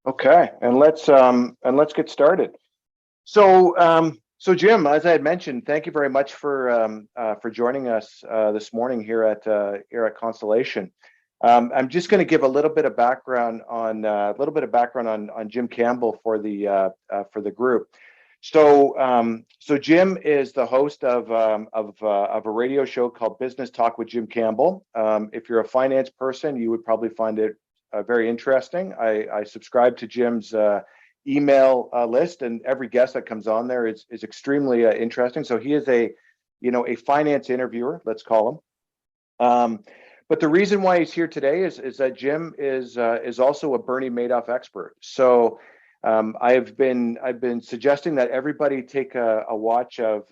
Okay, and let's get started. So Jim, as I had mentioned, thank you very much for joining us this morning here at Constellation. I'm just going to give a little bit of background on Jim Campbell for the group. So Jim is the host of a radio show called Business Talk with Jim Campbell. If you're a finance person, you would probably find it very interesting. I subscribe to Jim's email list, and every guest that comes on there is extremely interesting. So he is a finance interviewer, let's call him. But the reason why he's here today is that Jim is also a Bernie Madoff expert. So I've been suggesting that everybody take a watch of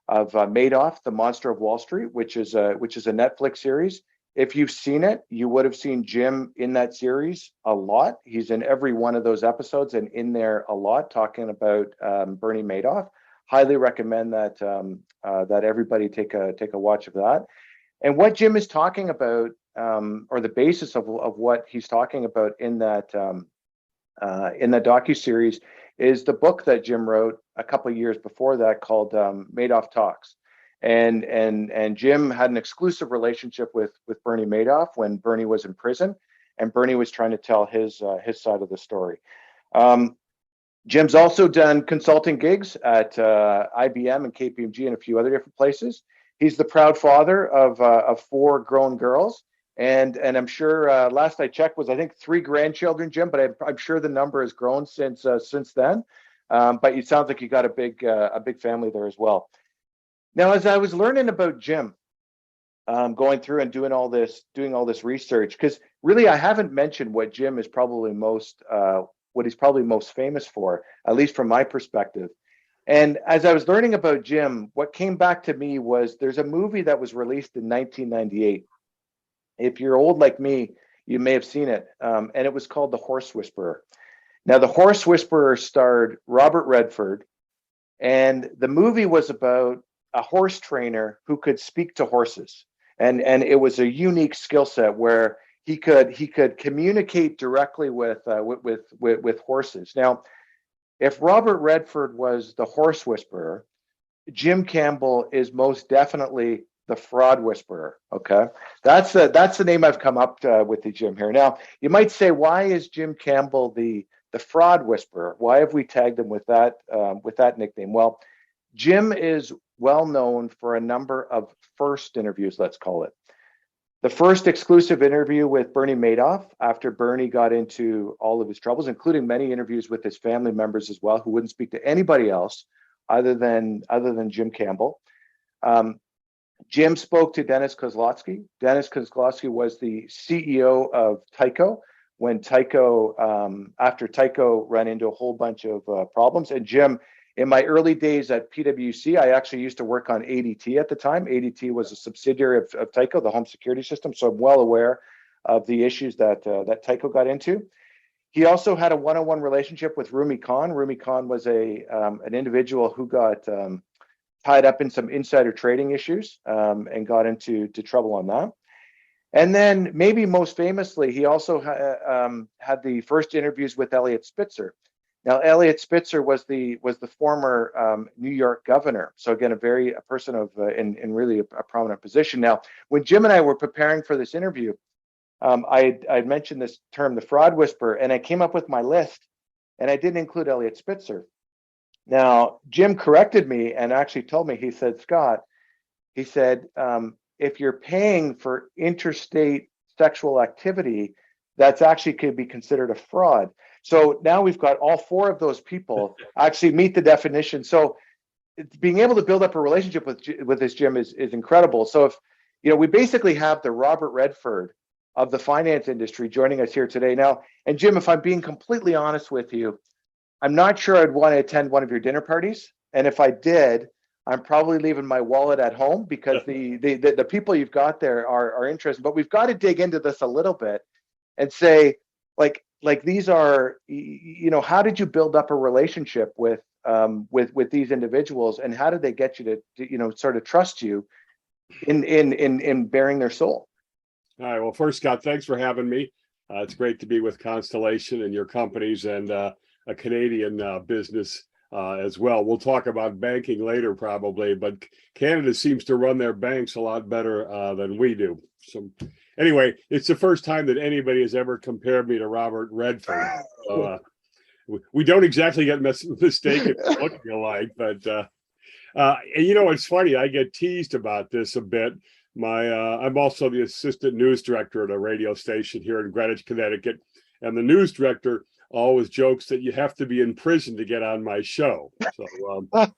Madoff, the Monster of Wall Street, which is a Netflix series. If you've seen it, you would have seen Jim in that series a lot. He's in every one of those episodes and in there a lot talking about Bernie Madoff. Highly recommend that everybody take a watch of that. And what Jim is talking about, or the basis of what he's talking about in that docuseries, is the book that Jim wrote a couple of years before that called Madoff Talks. And Jim had an exclusive relationship with Bernie Madoff when Bernie was in prison, and Bernie was trying to tell his side of the story. Jim's also done consulting gigs at IBM and KPMG and a few other different places. He's the proud father of 4 grown girls, and I'm sure last I checked was I think 3 grandchildren, Jim, but I'm sure the number has grown since then. But it sounds like you got a big family there as well. Now, as I was learning about Jim, going through and doing all this research, because really I haven't mentioned what Jim is probably what he's probably most famous for, at least from my perspective. And as I was learning about Jim, what came back to me was there's a movie that was released in 1998. If you're old like me, you may have seen it, and it was called The Horse Whisperer. Now, The Horse Whisperer starred Robert Redford, and the movie was about a horse trainer who could speak to horses, and it was a unique skill set where he could communicate directly with horses. Now, if Robert Redford was the horse whisperer, Jim Campbell is most definitely the fraud whisperer. Okay, that's the name I've come up with the Jim here. Now, you might say, why is Jim Campbell the fraud whisperer? Why have we tagged him with that nickname? Well, Jim is well known for a number of first interviews, let's call it. The first exclusive interview with Bernie Madoff after Bernie got into all of his troubles, including many interviews with his family members as well, who wouldn't speak to anybody else other than Jim Campbell. Jim spoke to Dennis Kozlowski. Dennis Kozlowski was the CEO of Tyco when after Tyco ran into a whole bunch of problems. And Jim, in my early days at PwC, I actually used to work on ADT at the time. ADT was a subsidiary of Tyco, the home security system. So I'm well aware of the issues that Tyco got into. He also had a one-on-one relationship with Rumi Khan. Rumi Khan was an individual who got tied up in some insider trading issues and got into trouble on that. And then maybe most famously, he also had the first interviews with Eliot Spitzer. Now, Eliot Spitzer was the former New York governor. So again, a person of in really a prominent position. Now, when Jim and I were preparing for this interview, I mentioned this term, the fraud whisperer, and I came up with my list, and I didn't include Eliot Spitzer. Now, Jim corrected me and actually told me, he said, Scott, he said, if you're paying for interstate sexual activity, that's actually could be considered a fraud. So now we've got all 4 of those people actually meet the definition. So being able to build up a relationship with this Jim is incredible. So if we basically have the Robert Redford of the finance industry joining us here today now. And Jim, if I'm being completely honest with you, I'm not sure I'd want to attend one of your dinner parties. And if I did, I'm probably leaving my wallet at home because the people you've got there are interesting. But we've got to dig into this a little bit and say, like these are, how did you build up a relationship with these individuals, and how did they get you to sort of trust you in bearing their soul? All right. Well, first, Scott, thanks for having me. It's great to be with Constellation and your companies and a Canadian business as well. We'll talk about banking later probably, but Canada seems to run their banks a lot better than we do. So anyway, it's the first time that anybody has ever compared me to Robert Redford. So, we don't exactly get mistaken looking alike, but and it's funny. I get teased about this a bit. I'm also the assistant news director at a radio station here in Greenwich, Connecticut, and the news director always jokes that you have to be in prison to get on my show. So a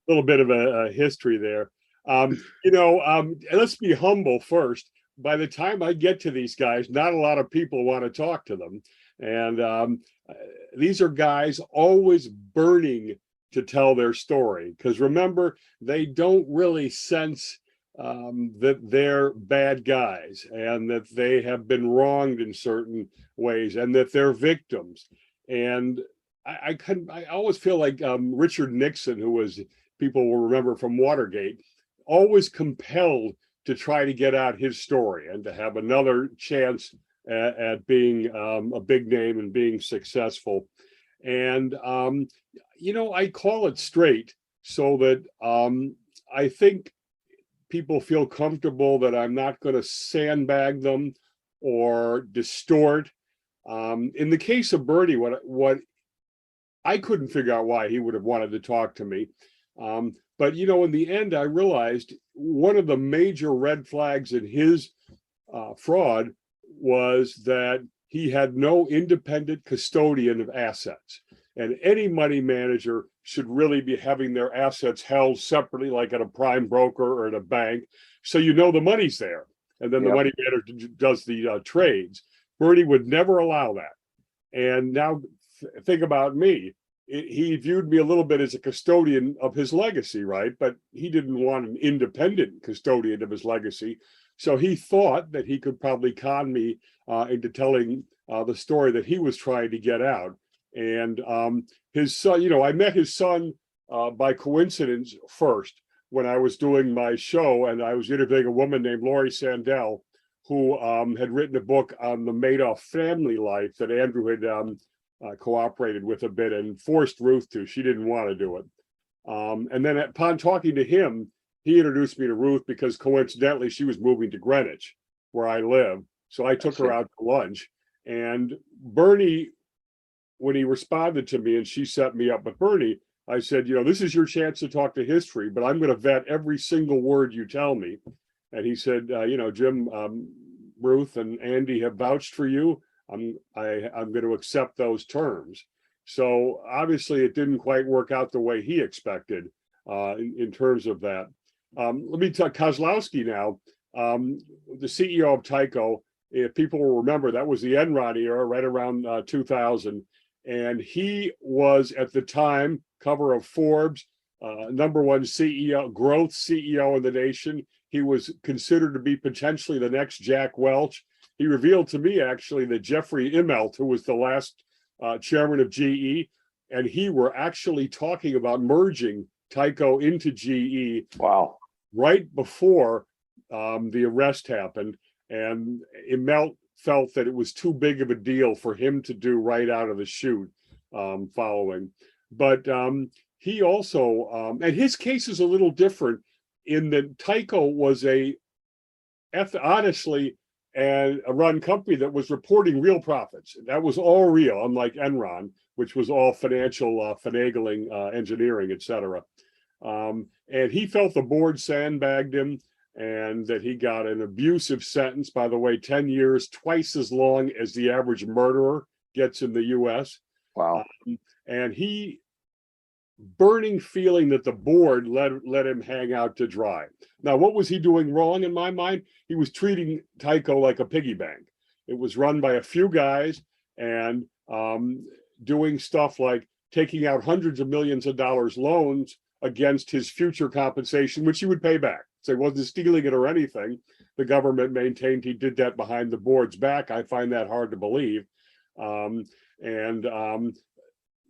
little bit of a history there. Let's be humble first. By the time I get to these guys, not a lot of people want to talk to them, and these are guys always burning to tell their story, because remember, they don't really sense that they're bad guys and that they have been wronged in certain ways and that they're victims. And I always feel like Richard Nixon, who was, people will remember from Watergate, always compelled to try to get out his story and to have another chance at being a big name and being successful. And I call it straight so that I think people feel comfortable that I'm not going to sandbag them or distort. In the case of Bernie, what I couldn't figure out why he would have wanted to talk to me. But in the end, I realized one of the major red flags in his fraud was that he had no independent custodian of assets. And any money manager should really be having their assets held separately, like at a prime broker or at a bank, so the money's there. And then the money manager does the trades. Bernie would never allow that. And now think about me. He viewed me a little bit as a custodian of his legacy, right? But he didn't want an independent custodian of his legacy. So he thought that he could probably con me into telling the story that he was trying to get out. And his son, I met his son by coincidence first when I was doing my show, and I was interviewing a woman named Laurie Sandell, who had written a book on the Madoff family life that Andrew had cooperated with a bit and forced Ruth to. She didn't want to do it. And then upon talking to him, he introduced me to Ruth because coincidentally she was moving to Greenwich, where I live. So I took her out to lunch. And Bernie, when he responded to me and she set me up with Bernie, I said, this is your chance to talk to history, but I'm going to vet every single word you tell me. And he said, Jim, Ruth and Andy have vouched for you. I'm going to accept those terms. So obviously it didn't quite work out the way he expected in terms of that. Let me talk Kozlowski now, the CEO of Tyco. If people will remember, that was the Enron era, right around 2000. And he was at the time cover of Forbes, #1 CEO, growth CEO in the nation. He was considered to be potentially the next Jack Welch. He revealed to me actually that Jeffrey Immelt, who was the last chairman of GE, and he were actually talking about merging Tyco into GE. Wow! Right before the arrest happened, and Immelt felt that it was too big of a deal for him to do right out of the chute following. But he also, and his case is a little different in that Tyco was honestly a run company that was reporting real profits. That was all real, unlike Enron, which was all financial finagling, engineering, et cetera. And he felt the board sandbagged him and that he got an abusive sentence, by the way, 10 years, twice as long as the average murderer gets in the US. Wow. And he, burning feeling that the board let him hang out to dry. Now, what was he doing wrong in my mind? He was treating Tyco like a piggy bank. It was run by a few guys and doing stuff like taking out hundreds of millions of dollars loans against his future compensation, which he would pay back. So he wasn't stealing it or anything. The government maintained he did that behind the board's back. I find that hard to believe.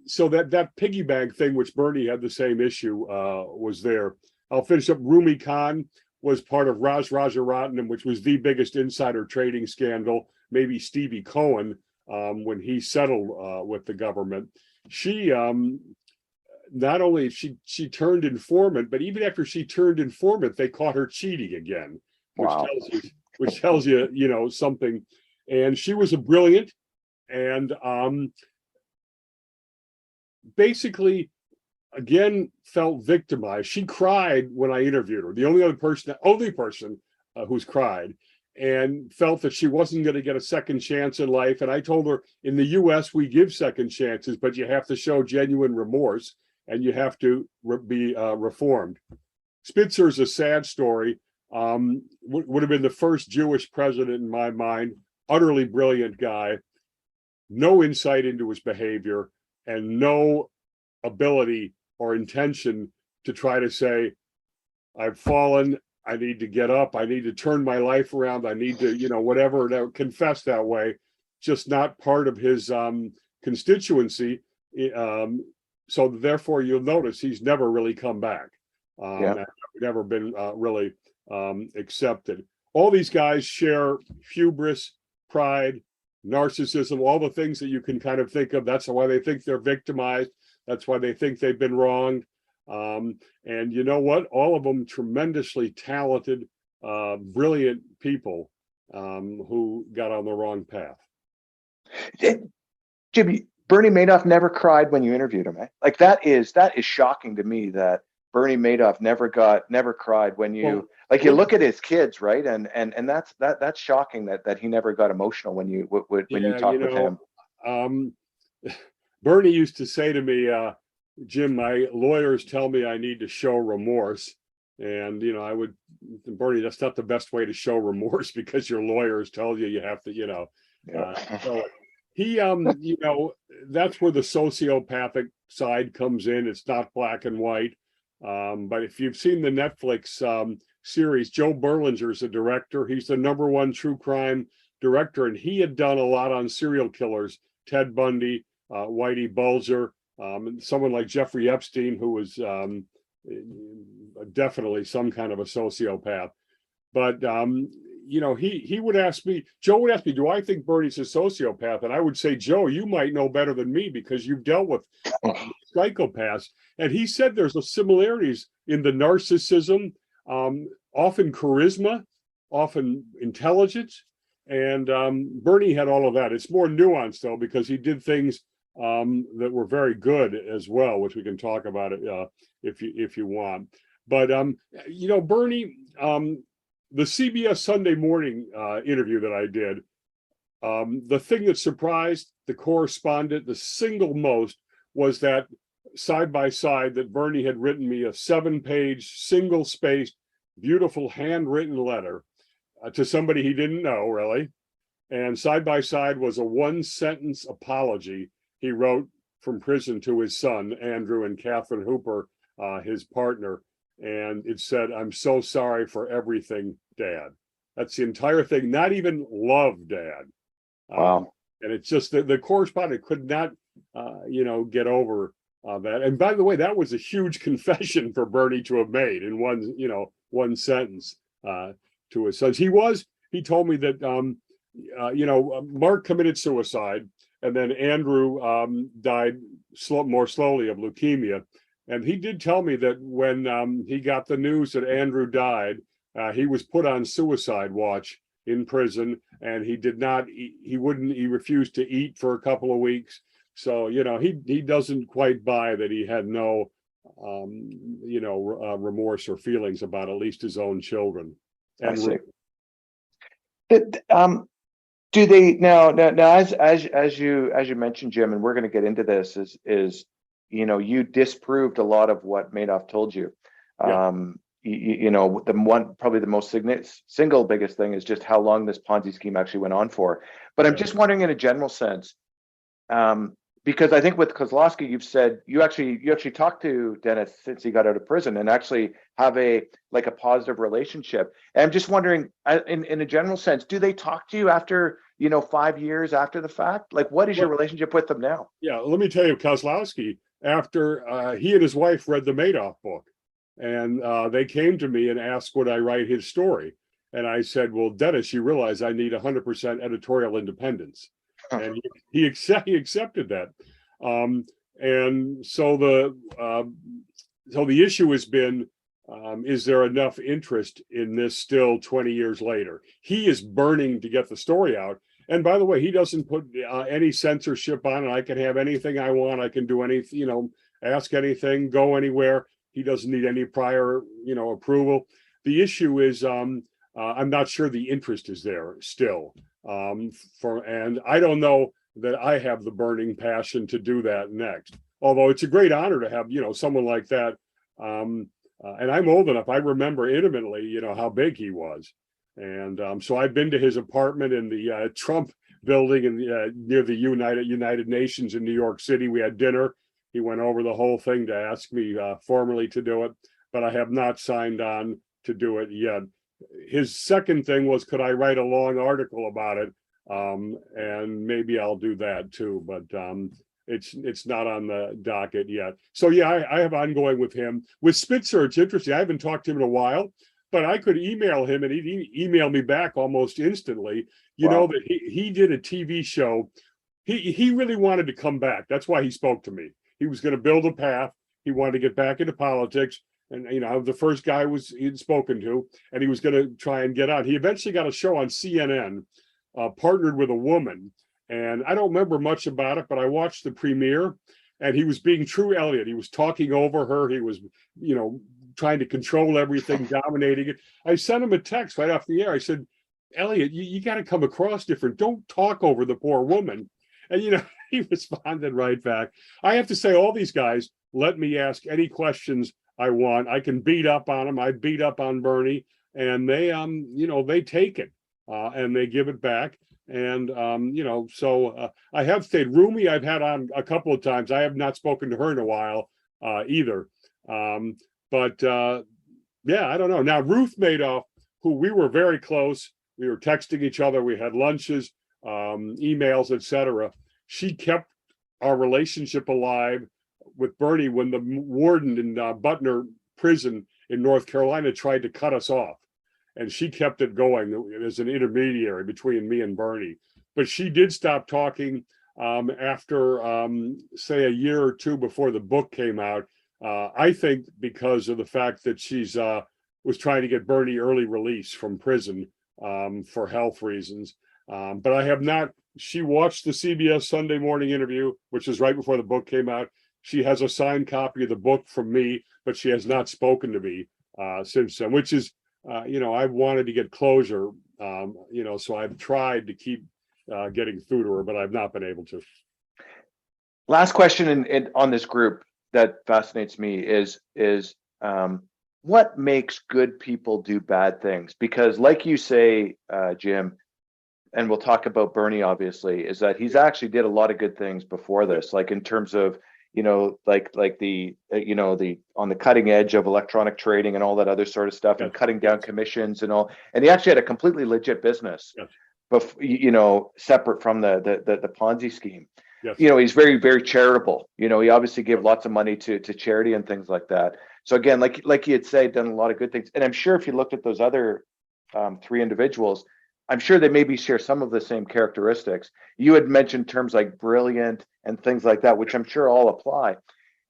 So that piggy bank thing, which Bernie had the same issue, was there. I'll finish up. Rumi Khan was part of Raj Rajaratnam, which was the biggest insider trading scandal. maybe Stevie Cohen when he settled with the government. She not only she turned informant, but even after she turned informant, they caught her cheating again, Wow. which tells you, you know, something. And she was a brilliant and basically, again, felt victimized. She cried when I interviewed her. The only person who's cried, and felt that she wasn't going to get a second chance in life. And I told her, in the U.S., we give second chances, but you have to show genuine remorse and you have to be reformed. Spitzer is a sad story. Would have been the first Jewish president in my mind. Utterly brilliant guy. No insight into his behavior and no ability or intention to try to say, I've fallen, I need to get up, I need to turn my life around, I need to, you know, whatever, confess that way. Just not part of his constituency. So therefore, you'll notice he's never really come back. Never been really accepted. All these guys share hubris, pride, narcissism, all the things that you can kind of think of. That's why they think they're victimized. That's why they think they've been wronged. And you know what? All of them tremendously talented, brilliant people who got on the wrong path. Jimmy, Bernie Madoff never cried when you interviewed him. Eh? Like that is shocking to me that Bernie Madoff never cried when you you look at his kids, right? And that's shocking that he never got emotional when you talked with him. Bernie used to say to me, Jim, my lawyers tell me I need to show remorse. And, you know, I would, Bernie, that's not the best way to show remorse because your lawyers tell you have to, you know. So he, you know, that's where the sociopathic side comes in. It's not black and white. But if you've seen the Netflix series, Joe Berlinger's a director. He's the #1 true crime director, and he had done a lot on serial killers, Ted Bundy, Whitey Bulger, someone like Jeffrey Epstein, who was definitely some kind of a sociopath. But you know, he would ask me, Joe would ask me, do I think Bernie's a sociopath? And I would say, Joe, you might know better than me because you've dealt with psychopaths. And he said there's a similarities in the narcissism, often charisma, often intelligence. And Bernie had all of that. It's more nuanced though, because he did things that were very good as well, which we can talk about it if you want. But you know, Bernie, the CBS Sunday Morning interview that I did, the thing that surprised the correspondent the single most was that side by side that Bernie had written me a 7-page, single-spaced, beautiful handwritten letter to somebody he didn't know, really. And side by side was a 1-sentence apology he wrote from prison to his son, Andrew, and Catherine Hooper, his partner. And it said, "I'm so sorry for everything, Dad." That's the entire thing, not even "love, Dad." Wow. And it's just the correspondent could not, you know, get over that. And by the way, that was a huge confession for Bernie to have made in one sentence to his sons. He told me that, you know, Mark committed suicide, and then Andrew died more slowly of leukemia. And he did tell me that when he got the news that Andrew died, he was put on suicide watch in prison, and he refused to eat for a couple of weeks. So, you know, he doesn't quite buy that he had no, you know, remorse or feelings about at least his own children. I see. Do they now as you mentioned, Jim, and we're going to get into this, is you know, you disproved a lot of what Madoff told you. Yeah. You know, probably the most single biggest thing is just how long this Ponzi scheme actually went on for. But I'm just wondering, in a general sense, because I think with Kozlowski, you've said you actually talked to Dennis since he got out of prison and actually have a positive relationship. And I'm just wondering, in a general sense, do they talk to you after, you know, 5 years after the fact? Like, what is your relationship with them now? Yeah, let me tell you, Kozlowski, after he and his wife read the Madoff book, and they came to me and asked would I write his story. And I said, well, Dennis, you realize I need 100% editorial independence. And he accepted that. Um, and so the issue has been, is there enough interest in this still 20 years later? He is burning to get the story out. And by the way, he doesn't put any censorship on it. I can have anything I want. I can do anything, ask anything, go anywhere. He doesn't need any prior, approval. The issue is, I'm not sure the interest is there still. And I don't know that I have the burning passion to do that next. Although it's a great honor to have, someone like that. And I'm old enough. I remember intimately, how big he was. And so I've been to his apartment in the Trump building near the United Nations in New York City. We had dinner. He went over the whole thing to ask me formally to do it, but I have not signed on to do it yet. His second thing was, could I write a long article about it? And maybe I'll do that too, but it's not on the docket yet. So yeah, I have ongoing with him. With Spitzer, it's interesting. I haven't talked to him in a while, but I could email him and he'd email me back almost instantly. You know that he did a TV show. He really wanted to come back. That's why he spoke to me. He was going to build a path. He wanted to get back into politics. And, the first guy he'd spoken to, and he was going to try and get on. He eventually got a show on CNN, partnered with a woman. And I don't remember much about it, but I watched the premiere, and he was being true Elliot. He was talking over her. He was, trying to control everything, dominating it. I sent him a text right off the air. I said, Elliot, you got to come across different. Don't talk over the poor woman. And, he responded right back. I have to say, all these guys let me ask any questions I want. I can beat up on them. I beat up on Bernie, and they, they take it and they give it back. And, so I have stayed. Rumi, I've had on a couple of times. I have not spoken to her in a while either. But yeah, I don't know. Now, Ruth Madoff, who we were very close, we were texting each other. We had lunches, emails, etc. She kept our relationship alive with Bernie when the warden in Butner prison in North Carolina tried to cut us off. And she kept it going as an intermediary between me and Bernie. But she did stop talking after, say, a year or two before the book came out. I think because of the fact that she's was trying to get Bernie early release from prison for health reasons. But I have not. She watched the CBS Sunday morning interview, which was right before the book came out. She has a signed copy of the book from me, but she has not spoken to me since then, which is, I've wanted to get closure, so I've tried to keep getting through to her, but I've not been able to. Last question on this group that fascinates me is what makes good people do bad things? Because like you say, Jim, and we'll talk about Bernie, obviously, is that he's actually did a lot of good things before this, like in terms of, like the, the on the cutting edge of electronic trading and all that other sort of stuff, and cutting down commissions and all. And he actually had a completely legit business, but separate from the Ponzi scheme. Yes. He's very, very charitable. He obviously gave lots of money to charity and things like that. So again, like you had said, done a lot of good things. And I'm sure if you looked at those other three individuals, I'm sure they maybe share some of the same characteristics. You had mentioned terms like brilliant and things like that, which I'm sure all apply.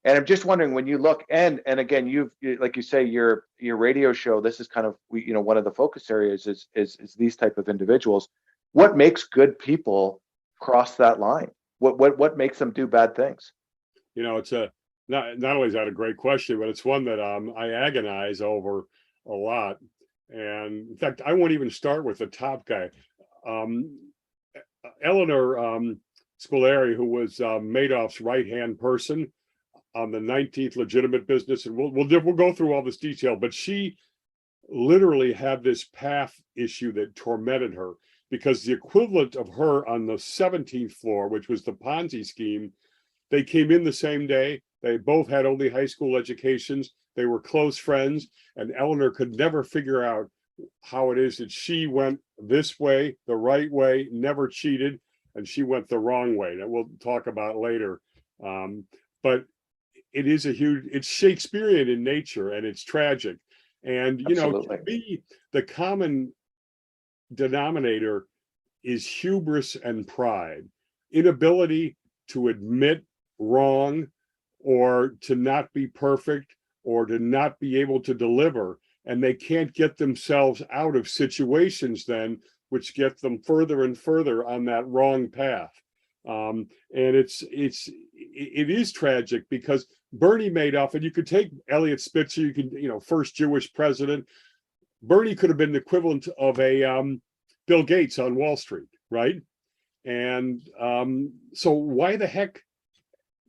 And I'm just wondering, when you look, and again, you've, like you say, your radio show, this is kind of, one of the focus areas is these type of individuals. What makes good people cross that line? What makes them do bad things? It's not only is that a great question, but it's one that I agonize over a lot. And in fact, I won't even start with the top guy. Eleanor Scolari, who was Madoff's right-hand person on the 19th legitimate business, and we'll go through all this detail, but she literally had this path issue that tormented her, because the equivalent of her on the 17th floor, which was the Ponzi scheme, they came in the same day. They both had only high school educations. They were close friends, and Eleanor could never figure out how it is that she went this way, the right way, never cheated, and she went the wrong way. That we'll talk about later. But it is it's Shakespearean in nature, and it's tragic. And, to me, the common denominator is hubris and pride, inability to admit wrong or to not be perfect or to not be able to deliver. And they can't get themselves out of situations then, which get them further and further on that wrong path. And it is tragic because Bernie Madoff, and you could take Elliot Spitzer, you can, first Jewish president. Bernie could have been the equivalent of a Bill Gates on Wall Street, right? And so why the heck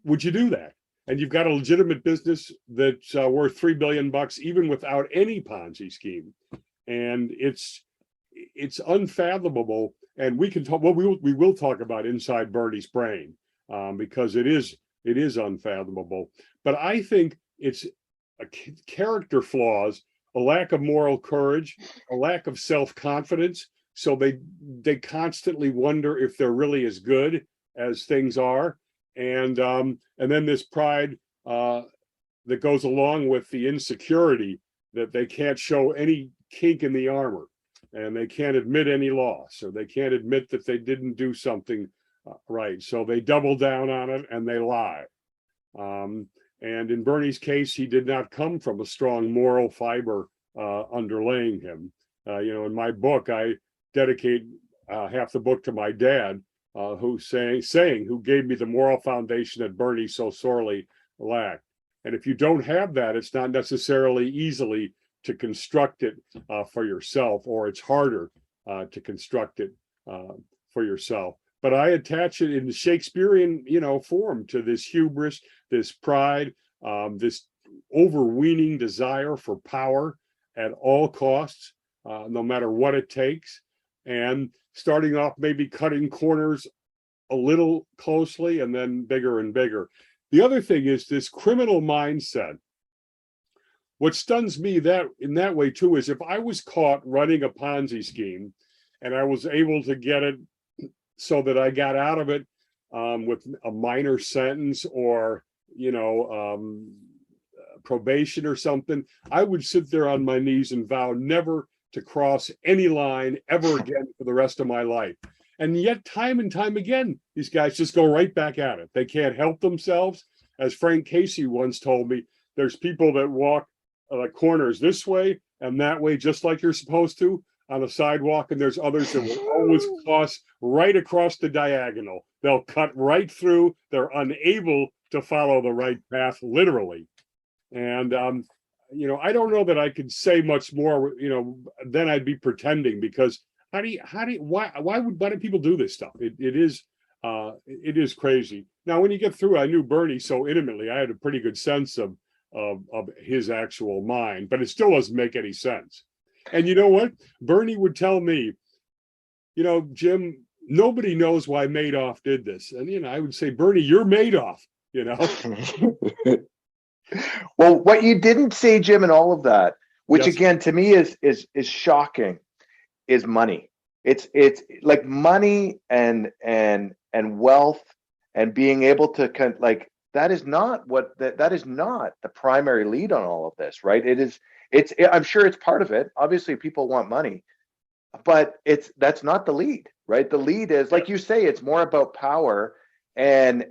would you do that? And you've got a legitimate business that's worth $3 billion, even without any Ponzi scheme. And it's unfathomable. And we can talk. Well, we will talk about inside Bernie's brain because it is unfathomable. But I think it's character flaws, a lack of moral courage, a lack of self-confidence. So they constantly wonder if they're really as good as things are. And then this pride that goes along with the insecurity that they can't show any kink in the armor, and they can't admit any loss, or they can't admit that they didn't do something right. So they double down on it and they lie. And in Bernie's case, he did not come from a strong moral fiber underlaying him. In my book, I dedicate half the book to my dad, who gave me the moral foundation that Bernie so sorely lacked. And if you don't have that, it's not necessarily easily to construct it for yourself, or it's harder to construct it for yourself. But I attach it in the Shakespearean, form to this hubris, this pride, this overweening desire for power at all costs, no matter what it takes. And starting off maybe cutting corners a little closely and then bigger and bigger. The other thing is this criminal mindset. What stuns me in that way too is if I was caught running a Ponzi scheme and I was able to get it so that I got out of it with a minor sentence or probation or something, I would sit there on my knees and vow never to cross any line ever again for the rest of my life. And yet, time and time again, these guys just go right back at it. They can't help themselves. As Frank Casey once told me, there's people that walk corners this way and that way, just like you're supposed to on a sidewalk. And there's others that will always cross right across the diagonal. They'll cut right through. They're unable to follow the right path, literally. And, I don't know that I could say much more, then I'd be pretending, because why do people do this stuff? It is crazy. Now, when you get through, I knew Bernie so intimately, I had a pretty good sense of his actual mind, but it still doesn't make any sense. And you know what? Bernie would tell me, Jim, nobody knows why Madoff did this. And, I would say, Bernie, you're Madoff, Well, what you didn't say, Jim, in all of that, which Yes. again to me is shocking, is money. It's like money and wealth and being able to that is not that is not the primary lead on all of this, right? I'm sure it's part of it. Obviously, people want money, but that's not the lead, right? The lead is, like you say, it's more about power and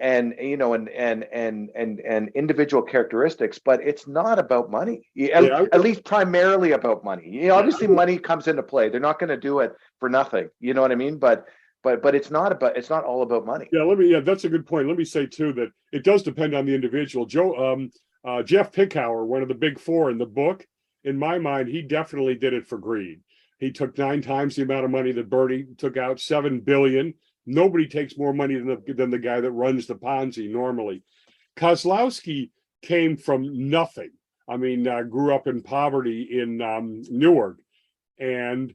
individual characteristics, but it's not about money. At least primarily about money. Obviously, money comes into play. They're not going to do it for nothing. You know what I mean? But it's not all about money. Yeah, that's a good point. Let me say too that it does depend on the individual. Jeff Pickauer, one of the big four in the book, in my mind, he definitely did it for greed. He took 9 times the amount of money that Bernie took out, $7 billion. Nobody takes more money than the guy that runs the Ponzi normally. Kozlowski came from nothing. I mean, grew up in poverty in Newark, and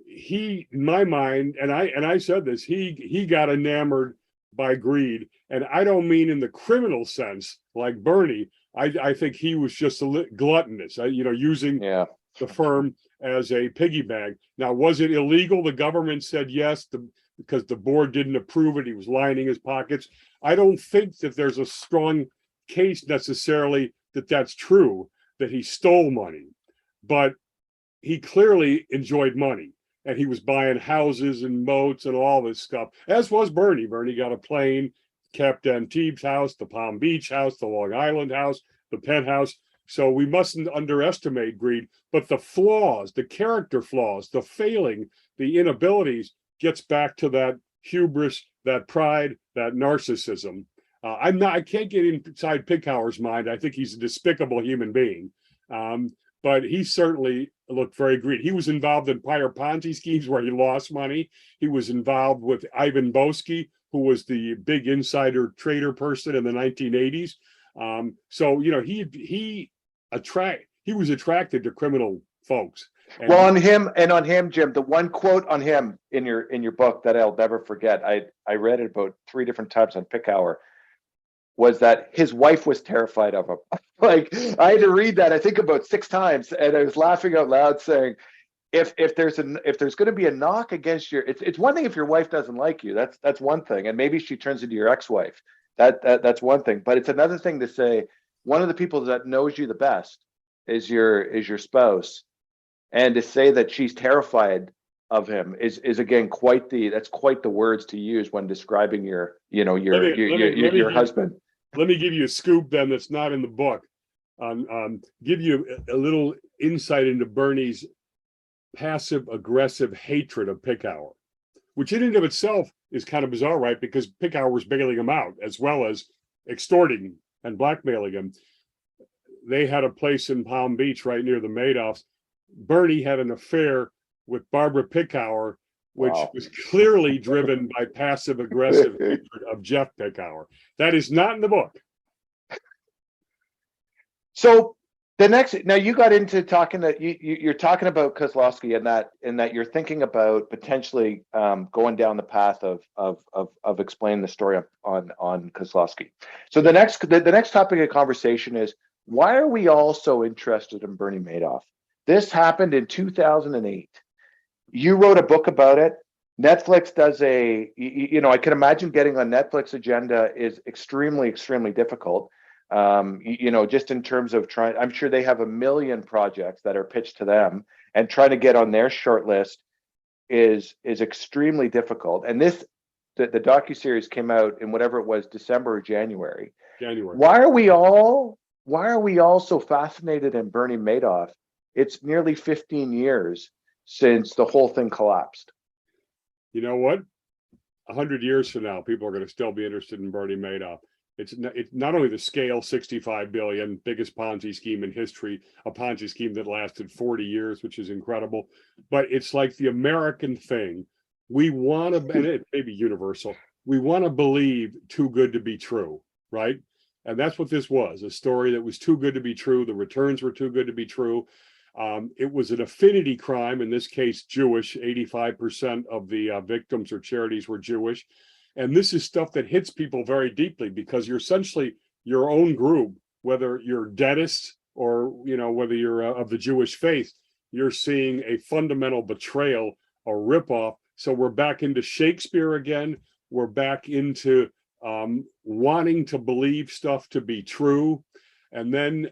he, in my mind, and I said this, he got enamored by greed, and I don't mean in the criminal sense like Bernie. I think he was just gluttonous, using the firm as a piggy bank. Now, was it illegal? The government said yes, because the board didn't approve it. He was lining his pockets. I don't think that there's a strong case necessarily that that's true, that he stole money, but he clearly enjoyed money. and he was buying houses and moats and all this stuff, as was Bernie. Bernie got a plane, kept Antibes house, the Palm Beach house, the Long Island house, the penthouse. So we mustn't underestimate greed, but the flaws, the character flaws, the failing, the inabilities gets back to that hubris, that pride, that narcissism. I can't get inside Pickhauer's mind. I think he's a despicable human being. But he certainly looked very greedy. He was involved in prior Ponzi schemes where he lost money. He was involved with Ivan Boesky, who was the big insider trader person in the 1980s. So he was attracted to criminal folks. And well, on him, Jim, the one quote on him in your book that I'll never forget, I read it about 3 different times on Pickhauer, was that his wife was terrified of him. Like, I had to read that, I think, about 6 times, and I was laughing out loud saying, if there's going to be a knock against your, it's one thing if your wife doesn't like you, that's one thing, and maybe she turns into your ex-wife, that's one thing, but it's another thing to say one of the people that knows you the best is your spouse, and to say that she's terrified of him is again quite the words to use when describing your husband. Let me give you a scoop then that's not in the book. Give you a little insight into Bernie's passive-aggressive hatred of Pickhauer, which in and of itself is kind of bizarre, right? Because Pickhauer was bailing him out as well as extorting and blackmailing him. They had a place in Palm Beach right near the Madoffs. Bernie had an affair with Barbara Pickhauer, which was clearly driven by passive-aggressive hatred of Jeff Pickhauer. That is not in the book. So now you got into talking that you're talking about Kozlowski and that you're thinking about potentially going down the path of explaining the story on Kozlowski. So the next topic of conversation is, why are we all so interested in Bernie Madoff? This happened in 2008. You wrote a book about it. Netflix does I can imagine getting on Netflix agenda is extremely, extremely difficult. Just in terms of trying, I'm sure they have a million projects that are pitched to them, and trying to get on their short list is extremely difficult. And the docuseries came out in whatever it was, December or January. Why are we all so fascinated in Bernie Madoff? It's nearly 15 years since the whole thing collapsed. You know what? 100 years from now, people are going to still be interested in Bernie Madoff. It's not only the scale, 65 billion, biggest Ponzi scheme in history, a Ponzi scheme that lasted 40 years, which is incredible. But it's like the American thing. We want to, and it may be universal, we want to believe too good to be true, right? And that's what this was, a story that was too good to be true. The returns were too good to be true. It was an affinity crime, in this case, Jewish. 85% of the victims or charities were Jewish. And this is stuff that hits people very deeply, because you're essentially your own group, whether you're dentists or, whether you're of the Jewish faith, you're seeing a fundamental betrayal, a ripoff. So we're back into Shakespeare again. We're back into wanting to believe stuff to be true. And then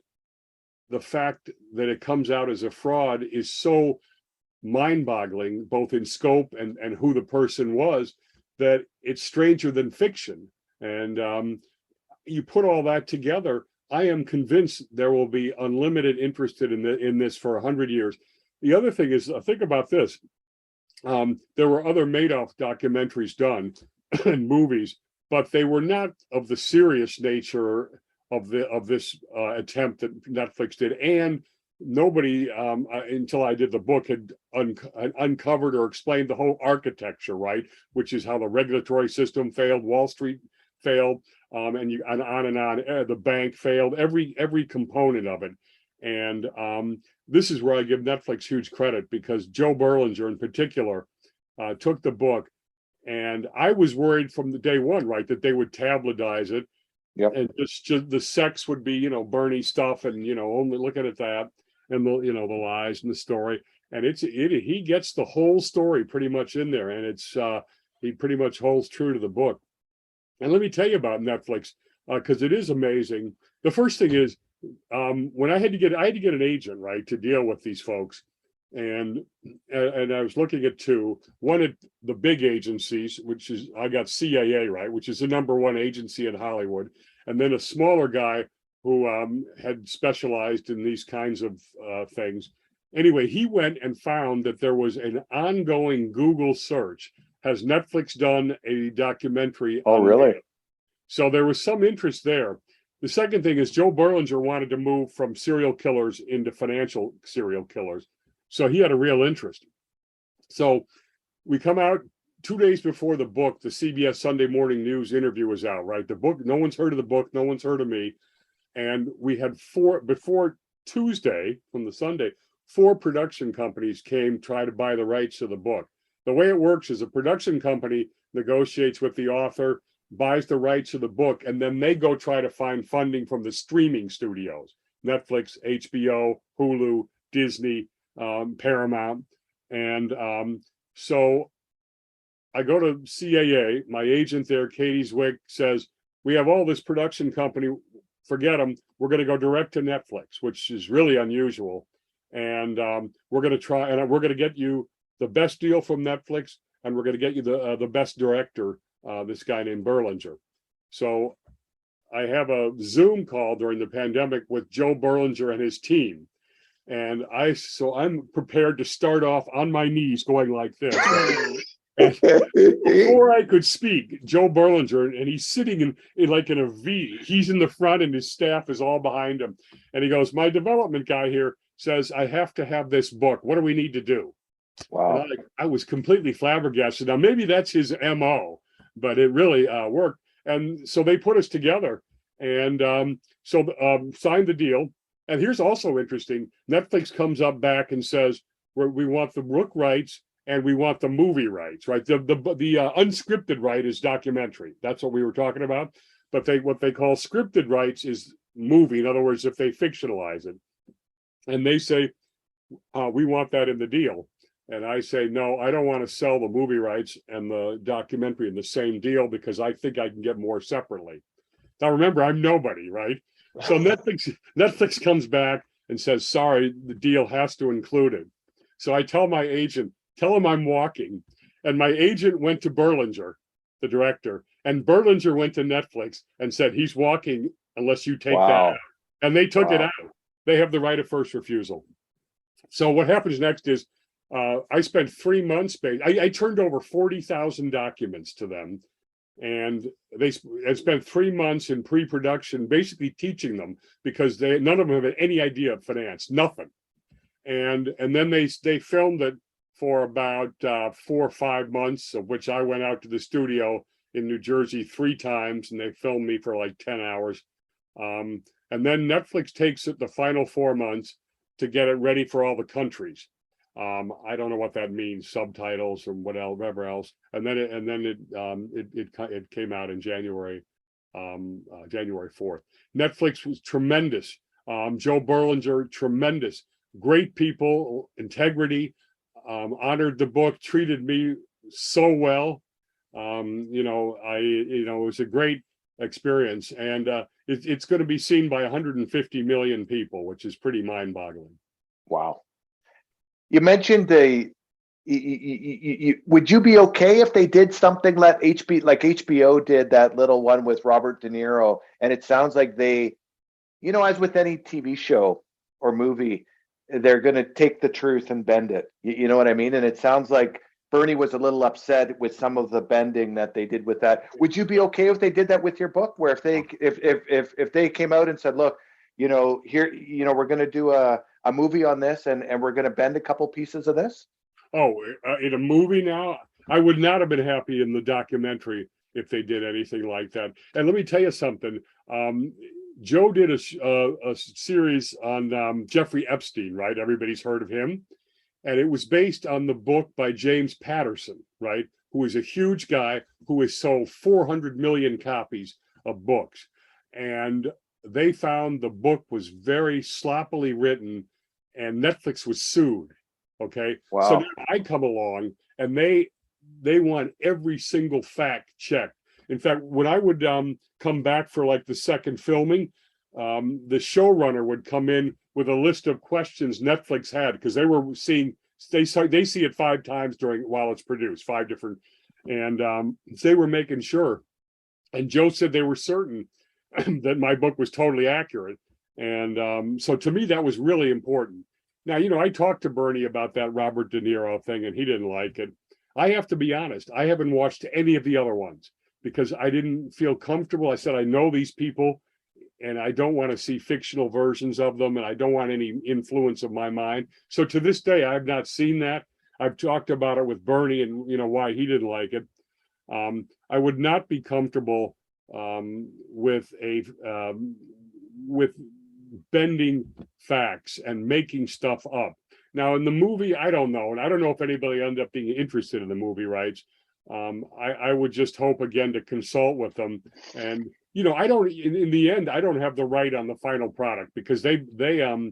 the fact that it comes out as a fraud is so mind-boggling, both in scope and who the person was, that it's stranger than fiction. And you put all that together, I am convinced there will be unlimited interest in this for 100 years. The other thing is, think about this. There were other Madoff documentaries done and movies, but they were not of the serious nature of this attempt that Netflix did. And nobody, until I did the book, had uncovered or explained the whole architecture, right? Which is how the regulatory system failed, Wall Street failed, and on and on. The bank failed, every component of it. And this is where I give Netflix huge credit, because Joe Berlinger in particular took the book, and I was worried from the day one, right, that they would tabloidize it. Yep. And just the sex would be, Bernie stuff, and only looking at that, and the lies and the story, and he gets the whole story pretty much in there, and it's he pretty much holds true to the book. And let me tell you about Netflix, because it is amazing. The first thing is, when I had to get an agent, right, to deal with these folks, and I was looking at two. One at the big agencies, which is I got CAA, right, which is the number one agency in Hollywood, and then a smaller guy who had specialized in these kinds of things. Anyway, he went and found that there was an ongoing Google search. Has Netflix done a documentary? Oh, really? So there was some interest there. The second thing is Joe Berlinger wanted to move from serial killers into financial serial killers. So he had a real interest. So we come out 2 days before the book, the CBS Sunday Morning News interview was out, right? The book, no one's heard of the book, no one's heard of me. And we had before Tuesday from the Sunday, 4 production companies came try to buy the rights to the book. The way it works is a production company negotiates with the author, buys the rights to the book, and then they go try to find funding from the streaming studios, Netflix, HBO, Hulu, Disney, Paramount. And so I go to CAA, my agent there, Katie Zwick, says, we have all this production company, forget them, we're going to go direct to Netflix, which is really unusual. And we're going to try, and we're going to get you the best deal from Netflix, and we're going to get you the best director, this guy named Berlinger. So I have a Zoom call during the pandemic with Joe Berlinger and his team. And I'm prepared to start off on my knees going like this. Before I could speak, Joe Berlinger, and he's sitting in like in a V. He's in the front and his staff is all behind him. And he goes, my development guy here says, I have to have this book. What do we need to do? Wow. And I was completely flabbergasted. Now, maybe that's his MO, but it really worked. And so they put us together and signed the deal. And here's also interesting. Netflix comes up back and says, we want the book rights and we want the movie rights, right? The unscripted right is documentary. That's what we were talking about. But what they call scripted rights is movie. In other words, if they fictionalize it. And they say, we want that in the deal. And I say, no, I don't want to sell the movie rights and the documentary in the same deal because I think I can get more separately. Now, remember, I'm nobody, right? So Netflix comes back and says, sorry, the deal has to include it. So I tell my agent, tell him I'm walking. And my agent went to Berlinger, the director, and Berlinger went to Netflix and said, he's walking unless you take that out. And they took it out. They have the right of first refusal. So what happens next is I spent 3 months. I turned over 40,000 documents to them. And they spent 3 months in pre-production, basically teaching them because none of them have any idea of finance, nothing. And then they filmed it for about 4 or 5 months, of which I went out to the studio in New Jersey 3 times, and they filmed me for like 10 hours. And then Netflix takes it the final 4 months to get it ready for all the countries. I don't know what that means, subtitles or whatever else. And then it came out in January 4th. Netflix was tremendous. Joe Berlinger, tremendous, great people, integrity, honored the book, treated me so well. It was a great experience, and it's going to be seen by 150 million people, which is pretty mind-boggling. Wow. You mentioned would you be okay if they did something like HBO did that little one with Robert De Niro? And it sounds like they, as with any TV show or movie, they're going to take the truth and bend it. You know what I mean? And it sounds like Bernie was a little upset with some of the bending that they did with that. Would you be okay if they did that with your book, where if they came out and said, look, here, we're going to do a movie on this and we're going to bend a couple pieces of this? Oh, in a movie now? I would not have been happy in the documentary if they did anything like that. And let me tell you something. Joe did a series on Jeffrey Epstein, right? Everybody's heard of him. And it was based on the book by James Patterson, right? Who is a huge guy who has sold 400 million copies of books. And they found the book was very sloppily written, and Netflix was sued. Okay. Wow. So now I come along and they want every single fact checked. In fact, when I would come back for like the second filming, the showrunner would come in with a list of questions Netflix had, because they were seeing they see it 5 times while it's produced, 5 different, and they were making sure. And Joe said they were certain that my book was totally accurate, and so to me that was really important. Now, I talked to Bernie about that Robert De Niro thing, and he didn't like it. I have to be honest, I haven't watched any of the other ones because I didn't feel comfortable. I said, I know these people and I don't want to see fictional versions of them, and I don't want any influence of my mind. So to this day, I've not seen that. I've talked about it with Bernie and why he didn't like it. I would not be comfortable with bending facts and making stuff up. Now, in the movie, I don't know, and I don't know if anybody ended up being interested in the movie rights. I would just hope again to consult with them, and I don't. In the end, I don't have the right on the final product because they buy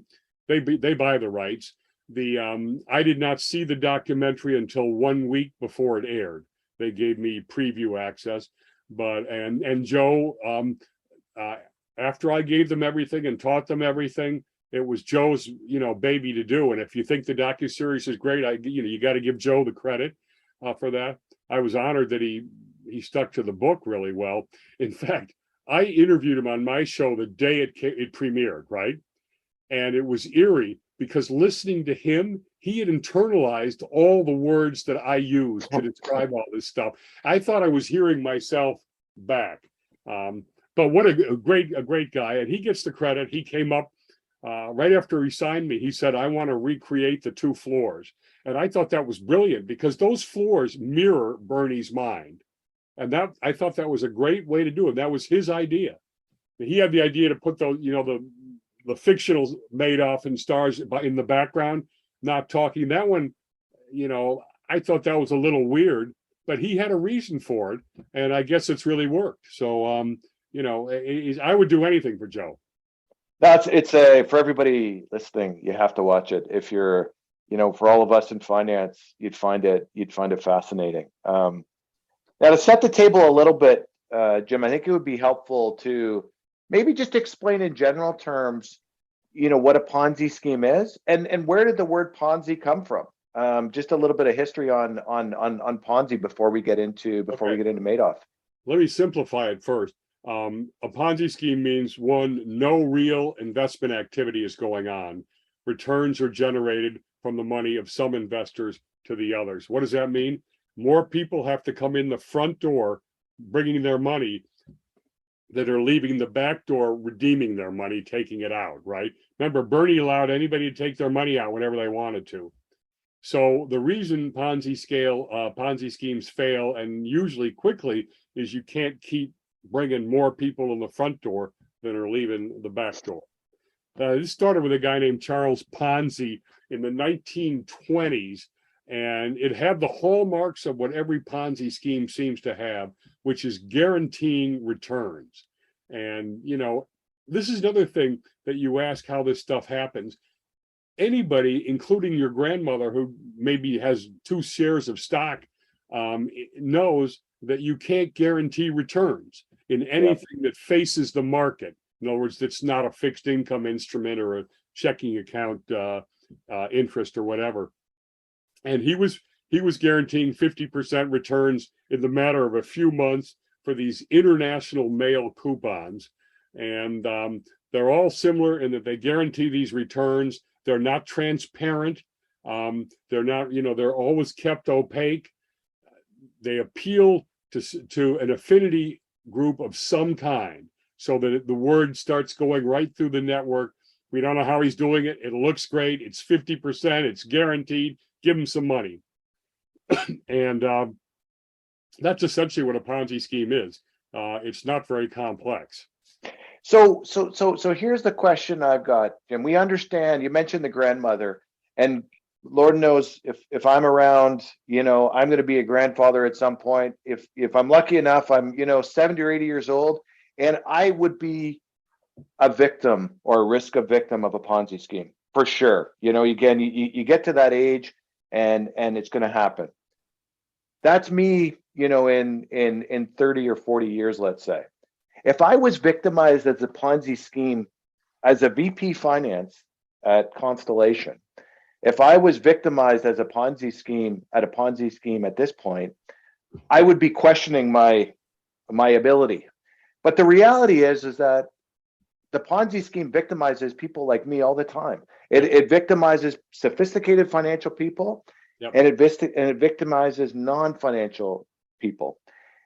the rights. I did not see the documentary until 1 week before it aired. They gave me preview access, and Joe, after I gave them everything and taught them everything, it was Joe's baby to do. And if you think the docuseries is great, you got to give Joe the credit for that. I was honored that he stuck to the book really well. In fact, I interviewed him on my show the day it premiered, right? And it was eerie because listening to him, he had internalized all the words that I used to describe all this stuff. I thought I was hearing myself back. But what a great guy. And he gets the credit. He came up right after he signed me. He said, I want to recreate the 2 floors. And I thought that was brilliant because those floors mirror Bernie's mind. And I thought that was a great way to do it. That was his idea. He had the idea to put the fictional Madoff and stars in the background, not talking. That one, I thought that was a little weird, but he had a reason for it, and I guess it's really worked. So, I would do anything for Joe. For everybody listening, you have to watch it. If you're, for all of us in finance, you'd find it fascinating. Now, to set the table a little bit, Jim, I think it would be helpful to maybe just explain in general terms, what a Ponzi scheme is, and where did the word Ponzi come from? Just a little bit of history on Ponzi before we get into Madoff. Let me simplify it first. A Ponzi scheme means no real investment activity is going on. Returns are generated from the money of some investors to the others. What does that mean? More people have to come in the front door, bringing their money, that are leaving the back door, redeeming their money, taking it out, right? Remember, Bernie allowed anybody to take their money out whenever they wanted to. So the reason Ponzi schemes fail, and usually quickly, is you can't keep bringing more people in the front door than are leaving the back door. This started with a guy named Charles Ponzi in the 1920s, and it had the hallmarks of what every Ponzi scheme seems to have, which is guaranteeing returns. And, this is another thing that you ask how this stuff happens. Anybody, including your grandmother, who maybe has 2 shares of stock, knows that you can't guarantee returns in anything that faces the market. In other words, that's not a fixed income instrument or a checking account interest or whatever. And he was guaranteeing 50% returns in the matter of a few months for these international mail coupons. And they're all similar in that they guarantee these returns. They're not transparent. They're not, they're always kept opaque. They appeal to an affinity group of some kind so that the word starts going right through the network. We don't know how he's doing it. It looks great. It's 50%. It's guaranteed. Give him some money. And that's essentially what a Ponzi scheme is. It's not very complex. So here's the question I've got, Jim. We understand, you mentioned the grandmother, and Lord knows if I'm around, I'm going to be a grandfather at some point. If I'm lucky enough, I'm 70 or 80 years old, and I would be a victim or a risk of victim of a Ponzi scheme for sure. Again, you get to that age, and it's going to happen. That's me, in 30 or 40 years, let's say. If I was victimized as a Ponzi scheme as a VP finance at Constellation, If I was victimized as a Ponzi scheme at this point, I would be questioning my ability. But the reality is that the Ponzi scheme victimizes people like me all the time. It victimizes sophisticated financial people, Yep. and it victimizes non-financial people.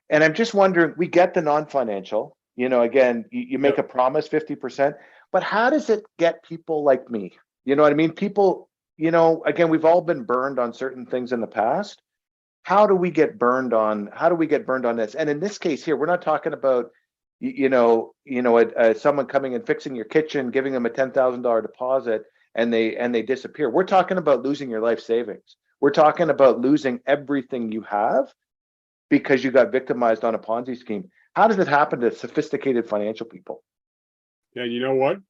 And I'm just wondering, we get the non-financial, again, you make Yep. a promise 50%, but how does it get people like me? You know what I mean? People, again, we've all been burned on certain things in the past. How do we get burned on this? And in this case here, we're not talking about someone coming and fixing your kitchen, giving them a $10,000 deposit, and they disappear. We're talking about losing your life savings. We're talking about losing everything you have because you got victimized on a Ponzi scheme. How does it happen to sophisticated financial people? And you know what?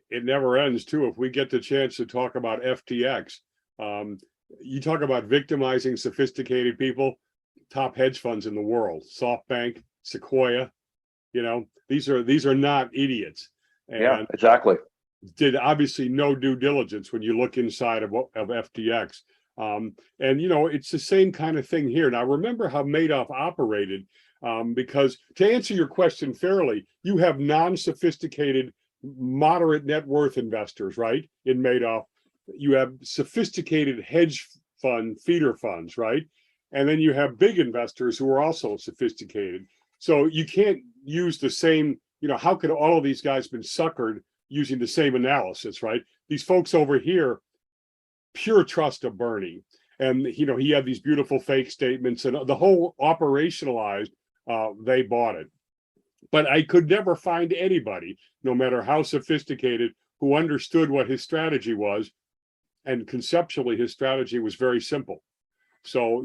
It never ends, too. If we get the chance to talk about FTX, you talk about victimizing sophisticated people, top hedge funds in the world, SoftBank, Sequoia, these are not idiots. And yeah, exactly. Did obviously no due diligence when you look inside of FTX. And it's the same kind of thing here. Now, remember how Madoff operated, because to answer your question fairly, you have non-sophisticated, moderate net worth investors, right? In Madoff, you have sophisticated hedge fund feeder funds, right? And then you have big investors who are also sophisticated. So you can't use the same, how could all of these guys been suckered using the same analysis, right? These folks over here, pure trust of Bernie. And, he had these beautiful fake statements and the whole operationalized, they bought it. But I could never find anybody, no matter how sophisticated, who understood what his strategy was. And conceptually, his strategy was very simple. So,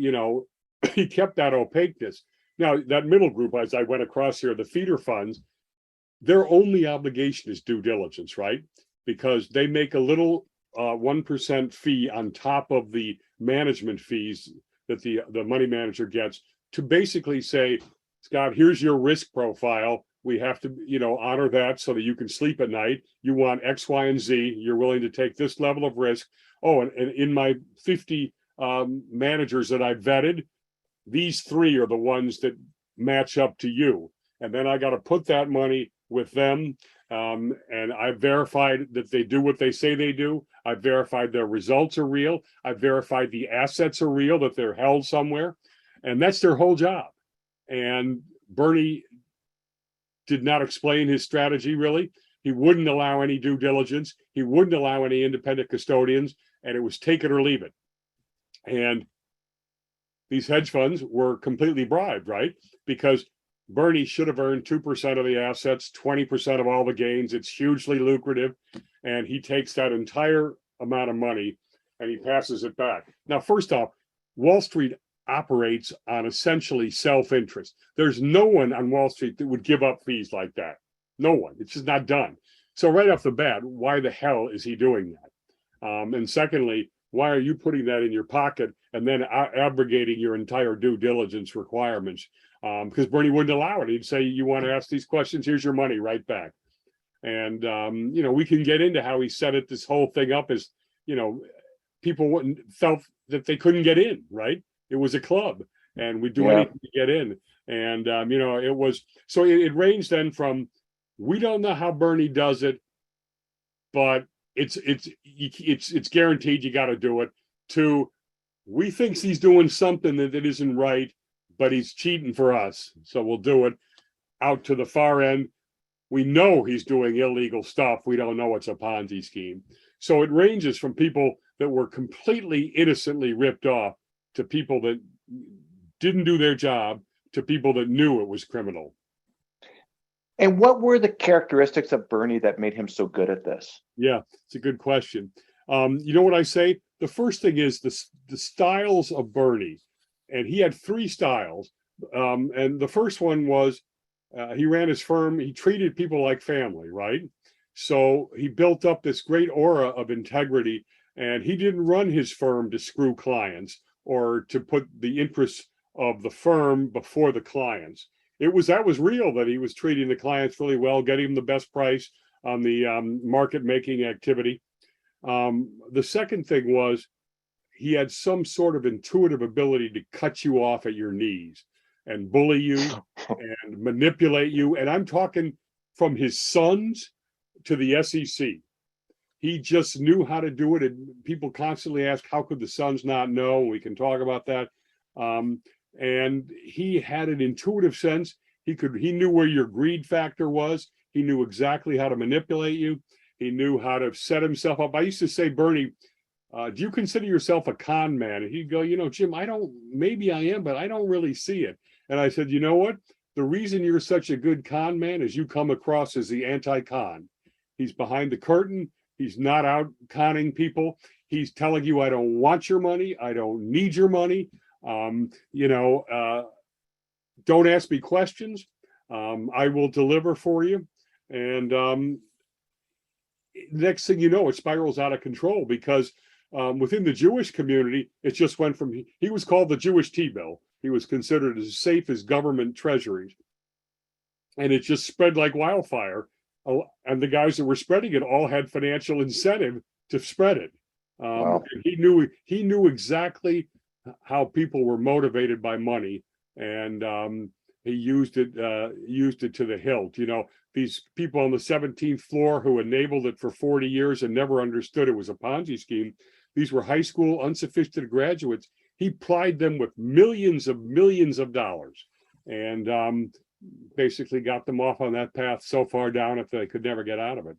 he kept that opaqueness. Now, that middle group, as I went across here, the feeder funds, their only obligation is due diligence, right? Because they make a little 1% fee on top of the management fees that the money manager gets to basically say, Scott, here's your risk profile. We have to, honor that so that you can sleep at night. You want X, Y, and Z. You're willing to take this level of risk. Oh, and in my 50 managers that I vetted, these 3 are the ones that match up to you. And then I got to put that money with them. And I verified that they do what they say they do. I verified their results are real. I verified the assets are real, that they're held somewhere. And that's their whole job. And Bernie did not explain his strategy, really. He wouldn't allow any due diligence. He wouldn't allow any independent custodians. And it was take it or leave it. And these hedge funds were completely bribed, right? Because Bernie should have earned 2% of the assets, 20% of all the gains. It's hugely lucrative. And he takes that entire amount of money and he passes it back. Now, first off, Wall Street operates on essentially self-interest. There's no one on Wall Street that would give up fees like that. No one. It's just not done. So right off the bat, why the hell is he doing that? And secondly, why are you putting that in your pocket and then abrogating your entire due diligence requirements? Because Bernie wouldn't allow it. He'd say, you want to ask these questions, here's your money right back. And, we can get into how he set it, this whole thing up as, people felt that they couldn't get in, right? It was a club and we'd do anything to get in. And, it was, so it ranged then from, we don't know how Bernie does it, but it's guaranteed you got to do it, to we think he's doing something that isn't right, but he's cheating for us, so we'll do it. Out to the far end, we know he's doing illegal stuff. We don't know it's a Ponzi scheme. So it ranges from people that were completely innocently ripped off to people that didn't do their job to people that knew it was criminal. And what were the characteristics of Bernie that made him so good at this? Yeah, it's a good question. You know what I say? The first thing is the styles of Bernie. And he had 3 styles. And the first one was he ran his firm. He treated people like family, right? So he built up this great aura of integrity. And he didn't run his firm to screw clients or to put the interests of the firm before the clients. That was real, that he was treating the clients really well, getting them the best price on the market making activity. The second thing was he had some sort of intuitive ability to cut you off at your knees and bully you and manipulate you. And I'm talking from his sons to the SEC. He just knew how to do it. And people constantly ask, how could the sons not know? We can talk about that. And he had an intuitive sense. He knew where your greed factor was. He knew exactly how to manipulate you. He knew how to set himself up. I used to say, Bernie, do you consider yourself a con man? And he'd go, Jim, maybe I am, but I don't really see it. And I said, you know what? The reason you're such a good con man is you come across as the anti-con. He's behind the curtain. He's not out conning people. He's telling you, I don't want your money. I don't need your money. Don't ask me questions. I will deliver for you. And next thing you know, it spirals out of control because within the Jewish community, it just went from, he was called the Jewish T-bill. He was considered as safe as government treasuries. And it just spread like wildfire. And the guys that were spreading it all had financial incentive to spread it. Wow. He knew exactly how people were motivated by money, and he used it to the hilt. These people on the 17th floor who enabled it for 40 years and never understood it was a Ponzi scheme. These were high school unsophisticated graduates. He plied them with millions of dollars, and basically got them off on that path so far down if they could never get out of it.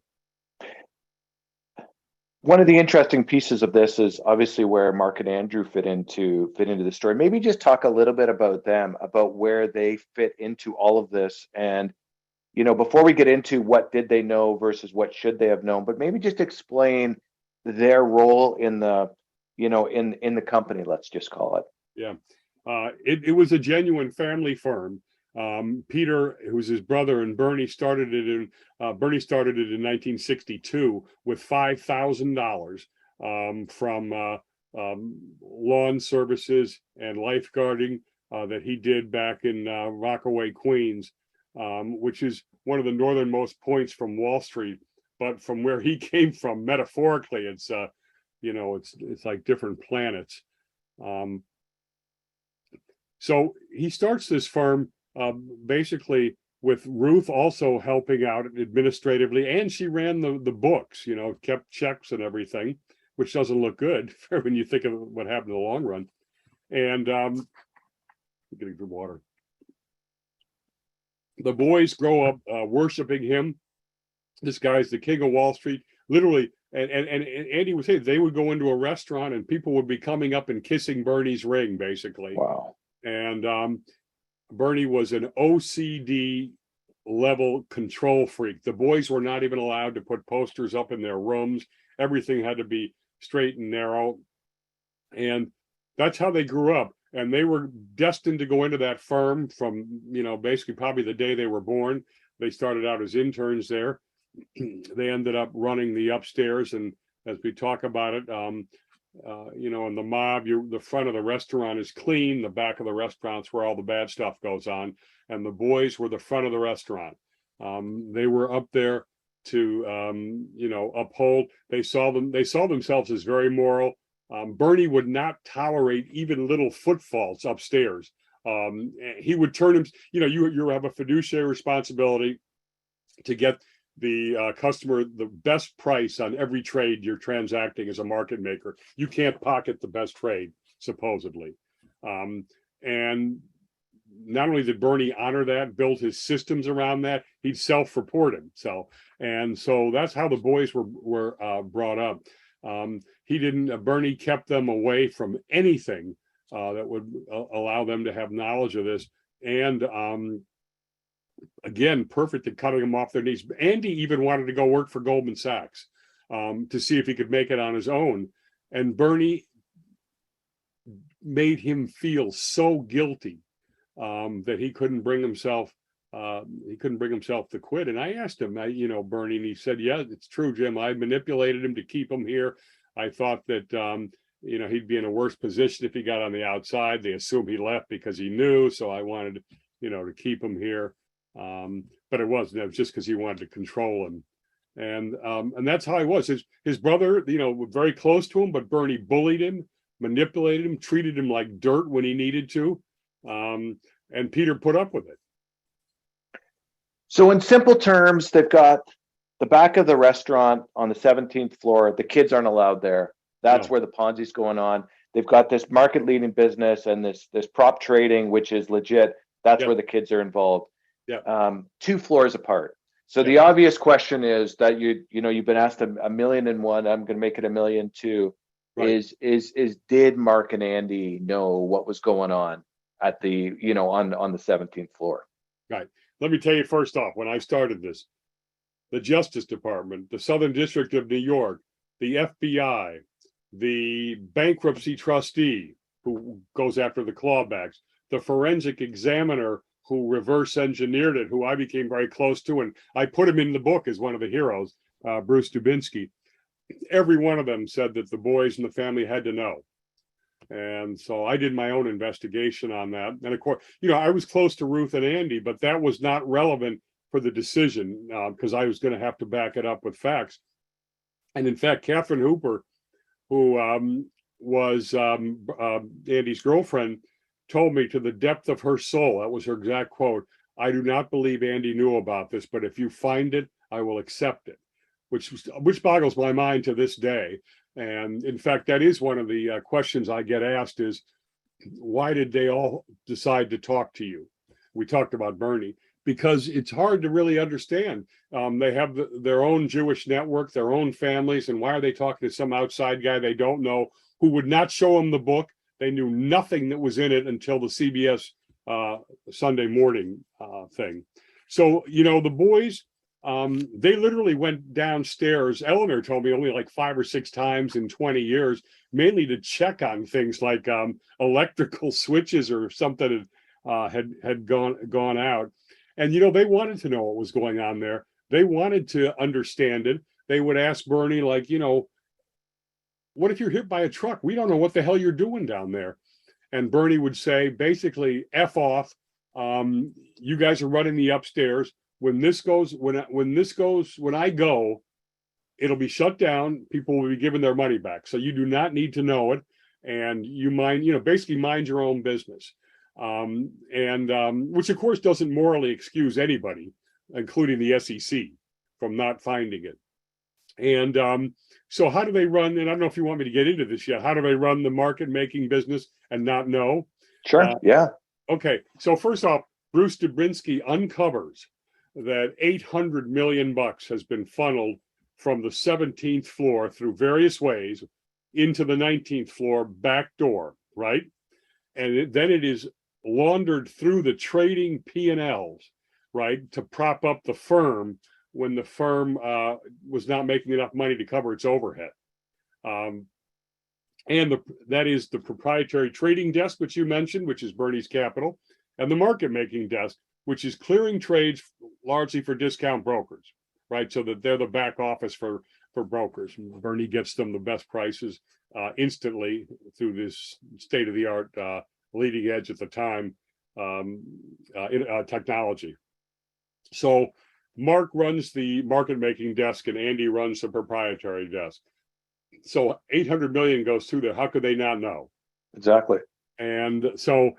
One of the interesting pieces of this is obviously where Mark and Andrew fit into the story. Maybe just talk a little bit about them, about where they fit into all of this. And, before we get into what did they know versus what should they have known, but maybe just explain their role in the, in the company, let's just call it. Yeah. It was a genuine family firm. Peter, who was his brother, and Bernie started it in 1962 with $5,000 from lawn services and lifeguarding that he did back in Rockaway, Queens, which is one of the northernmost points from Wall Street. But from where he came from, metaphorically, it's like different planets. So he starts this firm basically with Ruth also helping out administratively, and she ran the books, kept checks and everything, which doesn't look good when you think of what happened in the long run. And getting some water. The boys grow up worshiping him. This guy's the king of Wall Street, literally. And Andy would say they would go into a restaurant and people would be coming up and kissing Bernie's ring, basically. Wow. And Bernie was an OCD level control freak. The boys were not even allowed to put posters up in their rooms. Everything had to be straight and narrow. And that's how they grew up. And they were destined to go into that firm from, basically probably the day they were born. They started out as interns there. They ended up running the upstairs. And as we talk about it, in the mob, the front of the restaurant is clean. The back of the restaurant's where all the bad stuff goes on. And the boys were the front of the restaurant. They were up there to, uphold. They saw themselves as very moral. Bernie would not tolerate even little foot faults upstairs. He would turn him. You have a fiduciary responsibility to get the customer the best price on every trade you're transacting as a market maker. You can't pocket the best trade, supposedly. And not only did Bernie honor that, build his systems around that, he'd self-report himself. And so that's how the boys were brought up. Bernie kept them away from anything that would allow them to have knowledge of this. And again, perfect at cutting them off their knees. Andy even wanted to go work for Goldman Sachs to see if he could make it on his own. And Bernie made him feel so guilty that he couldn't bring himself to quit. And I asked him, Bernie, and he said, yeah, it's true, Jim. I manipulated him to keep him here. I thought that, he'd be in a worse position if he got on the outside. They assumed he left because he knew. So I wanted, to keep him here. But it wasn't. It was just because he wanted to control him. And that's how he was. His brother, was very close to him, but Bernie bullied him, manipulated him, treated him like dirt when he needed to, and Peter put up with it. So in simple terms, they've got the back of the restaurant on the 17th floor. The kids aren't allowed there. That's where the Ponzi's going on. They've got this market leading business and this prop trading, which is legit. That's where the kids are involved. 2 floors apart. So the obvious question is that you've been asked a million and one. I'm going to make it 1,000,002. Right. Is did Mark and Andy know what was going on at the on the 17th floor? Right. Let me tell you first off, when I started this, the Justice Department, the Southern District of New York, the FBI, the bankruptcy trustee who goes after the clawbacks, the forensic examiner who reverse engineered it, who I became very close to, and I put him in the book as one of the heroes, Bruce Dubinsky. Every one of them said that the boys and the family had to know. And so I did my own investigation on that. And of course, I was close to Ruth and Andy, but that was not relevant for the decision because I was going to have to back it up with facts. And in fact, Catherine Hooper, who was Andy's girlfriend, told me to the depth of her soul, that was her exact quote, "I do not believe Andy knew about this, but if you find it, I will accept it," which boggles my mind to this day. And in fact, that is one of the questions I get asked is, why did they all decide to talk to you? We talked about Bernie, because it's hard to really understand. They have their own Jewish network, their own families, and why are they talking to some outside guy they don't know, who would not show them the book? They knew nothing that was in it until the CBS Sunday morning thing. So, the boys, they literally went downstairs. Eleanor told me only like 5 or 6 times in 20 years, mainly to check on things like electrical switches or something had gone out. And, they wanted to know what was going on there. They wanted to understand it. They would ask Bernie, like, what if you're hit by a truck? We don't know what the hell you're doing down there. And Bernie would say, basically, F off. You guys are running the upstairs. When I go, it'll be shut down. People will be given their money back. So you do not need to know it. And you basically mind your own business. Which of course doesn't morally excuse anybody, including the SEC, from not finding it. And so how do they run, and I don't know if you want me to get into this yet, how do they run the market making business and not know? Sure. Yeah. Okay. So first off, Bruce Dubinsky uncovers that $800 million has been funneled from the 17th floor through various ways into the 19th floor back door, right? And then it is laundered through the trading P&Ls, right, to prop up the firm when the firm was not making enough money to cover its overhead. That is the proprietary trading desk, which you mentioned, which is Bernie's Capital, and the market making desk, which is clearing trades largely for discount brokers, right? So that they're the back office for brokers. Bernie gets them the best prices instantly through this state-of-the-art, leading edge at the time technology. So Mark runs the market making desk and Andy runs the proprietary desk. So 800 million goes through there. How could they not know? Exactly. And so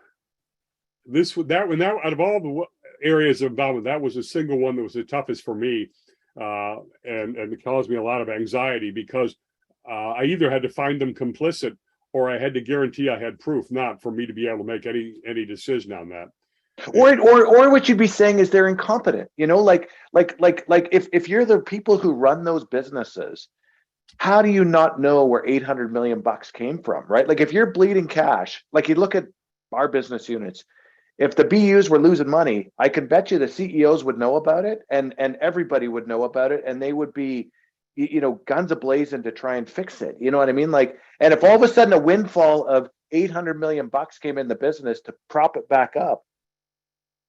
out of all the areas of involvement, that was the single one that was the toughest for me, and it caused me a lot of anxiety because I either had to find them complicit or I had to guarantee I had proof, not for me to be able to make any decision on that. Or what you'd be saying is they're incompetent. Like if you're the people who run those businesses, how do you not know where 800 million bucks came from, right? Like if you're bleeding cash, like you look at our business units, if the BUs were losing money, I can bet you the CEOs would know about it and everybody would know about it and they would be, guns ablazing to try and fix it. You know what I mean? Like, and if all of a sudden a windfall of 800 million bucks came in the business to prop it back up,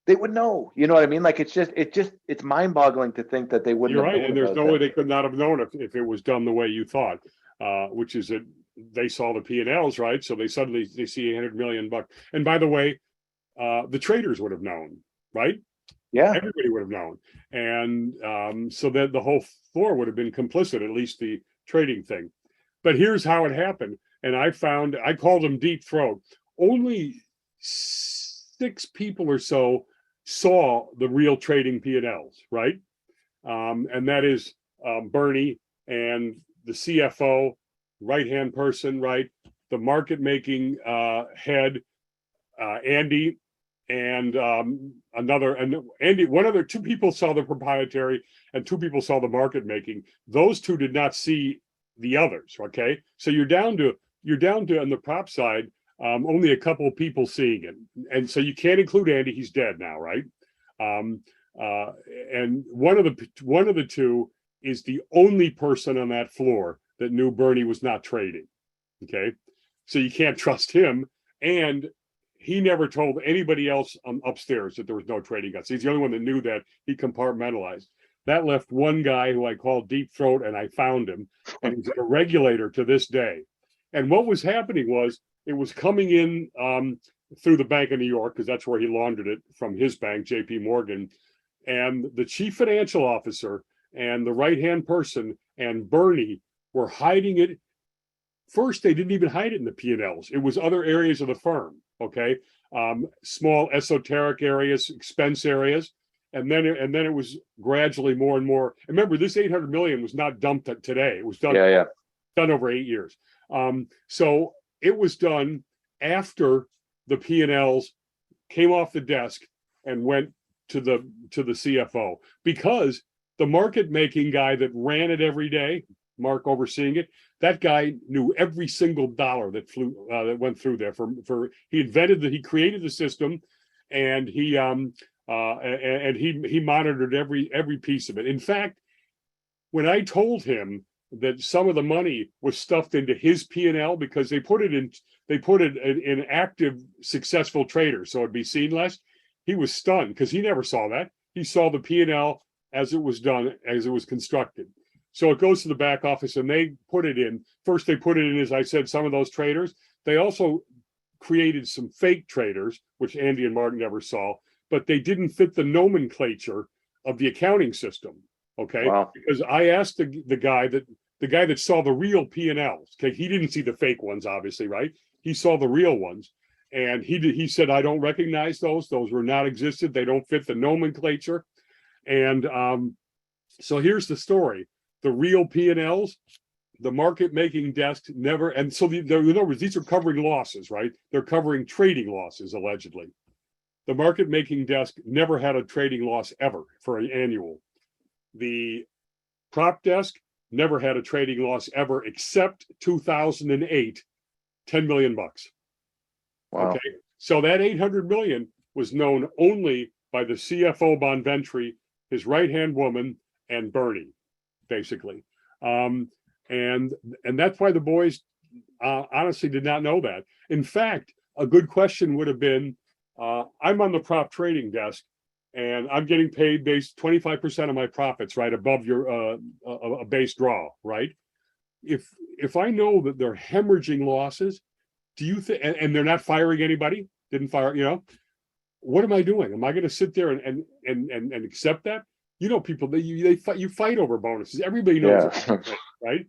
they would know. You know what I mean? Like it's mind-boggling to think that they wouldn't. You're right, and there's no way they could not have known if it was done the way you thought, which is that they saw the P&Ls, right? So they see 800 million bucks. And by the way, the traders would have known, right? Yeah. Everybody would have known. And so that the whole floor would have been complicit, at least the trading thing. But here's how it happened. And I called them deep throat. Only 6 people or so saw the real trading P&Ls, right? And that is Bernie and the CFO, right-hand person, right? The market making head, Andy, and one other 2 people saw the proprietary and 2 people saw the market making. Those 2 did not see the others. Okay, so you're down to on the prop side, only a couple of people seeing it, and so you can't include Andy. He's dead now, right? And one of the 2 is the only person on that floor that knew Bernie was not trading. Okay, so you can't trust him, and he never told anybody else upstairs that there was no trading guts. He's the only one that knew that. He compartmentalized. That left one guy who I called Deep Throat, and I found him, and he's a regulator to this day. And what was happening was it was coming in through the Bank of New York, because that's where he laundered it from his bank, J.P. Morgan. And the chief financial officer and the right-hand person and Bernie were hiding it. First, they didn't even hide it in the P&Ls. It was other areas of the firm, okay? Small esoteric areas, expense areas. And then it was gradually more and more. And remember, this 800 million was not dumped today. It was done, done over 8 years. So it was done after the P&Ls came off the desk and went to the CFO, because the market making guy that ran it every day, Mark overseeing it, that guy knew every single dollar that went through there. He created the system, and he monitored every piece of it. In fact, when I told him that some of the money was stuffed into his P&L because they put it in active successful traders, so it'd be seen less, he was stunned because he never saw that. He saw the P&L as it was done, as it was constructed. So it goes to the back office, and they put it in. First, they put it in, as I said, some of those traders. They also created some fake traders, which Andy and Martin never saw, but they didn't fit the nomenclature of the accounting system. Okay, wow. Because I asked the guy that saw the real P&Ls. Okay, he didn't see the fake ones, obviously, right? He saw the real ones, and he said, I don't recognize those. Those were not existed. They don't fit the nomenclature. And so here's the story. The real P&Ls, the market making desk never, and so in other words, these are covering losses, right? They're covering trading losses, allegedly. The market making desk never had a trading loss ever for an annual. The prop desk never had a trading loss ever, except 2008, $10 million. Wow. Okay, so that 800 million was known only by the CFO Bonventry, his right-hand woman, and Bernie, basically. And that's why the boys honestly did not know that. In fact, a good question would have been, I'm on the prop trading desk, and I'm getting paid based 25% of my profits, right, above your a base draw, right? If I know that they're hemorrhaging losses, do you think, and they're not firing anybody, didn't fire, what am I doing? Am I going to sit there and accept that? People, you fight over bonuses. Everybody knows it, right?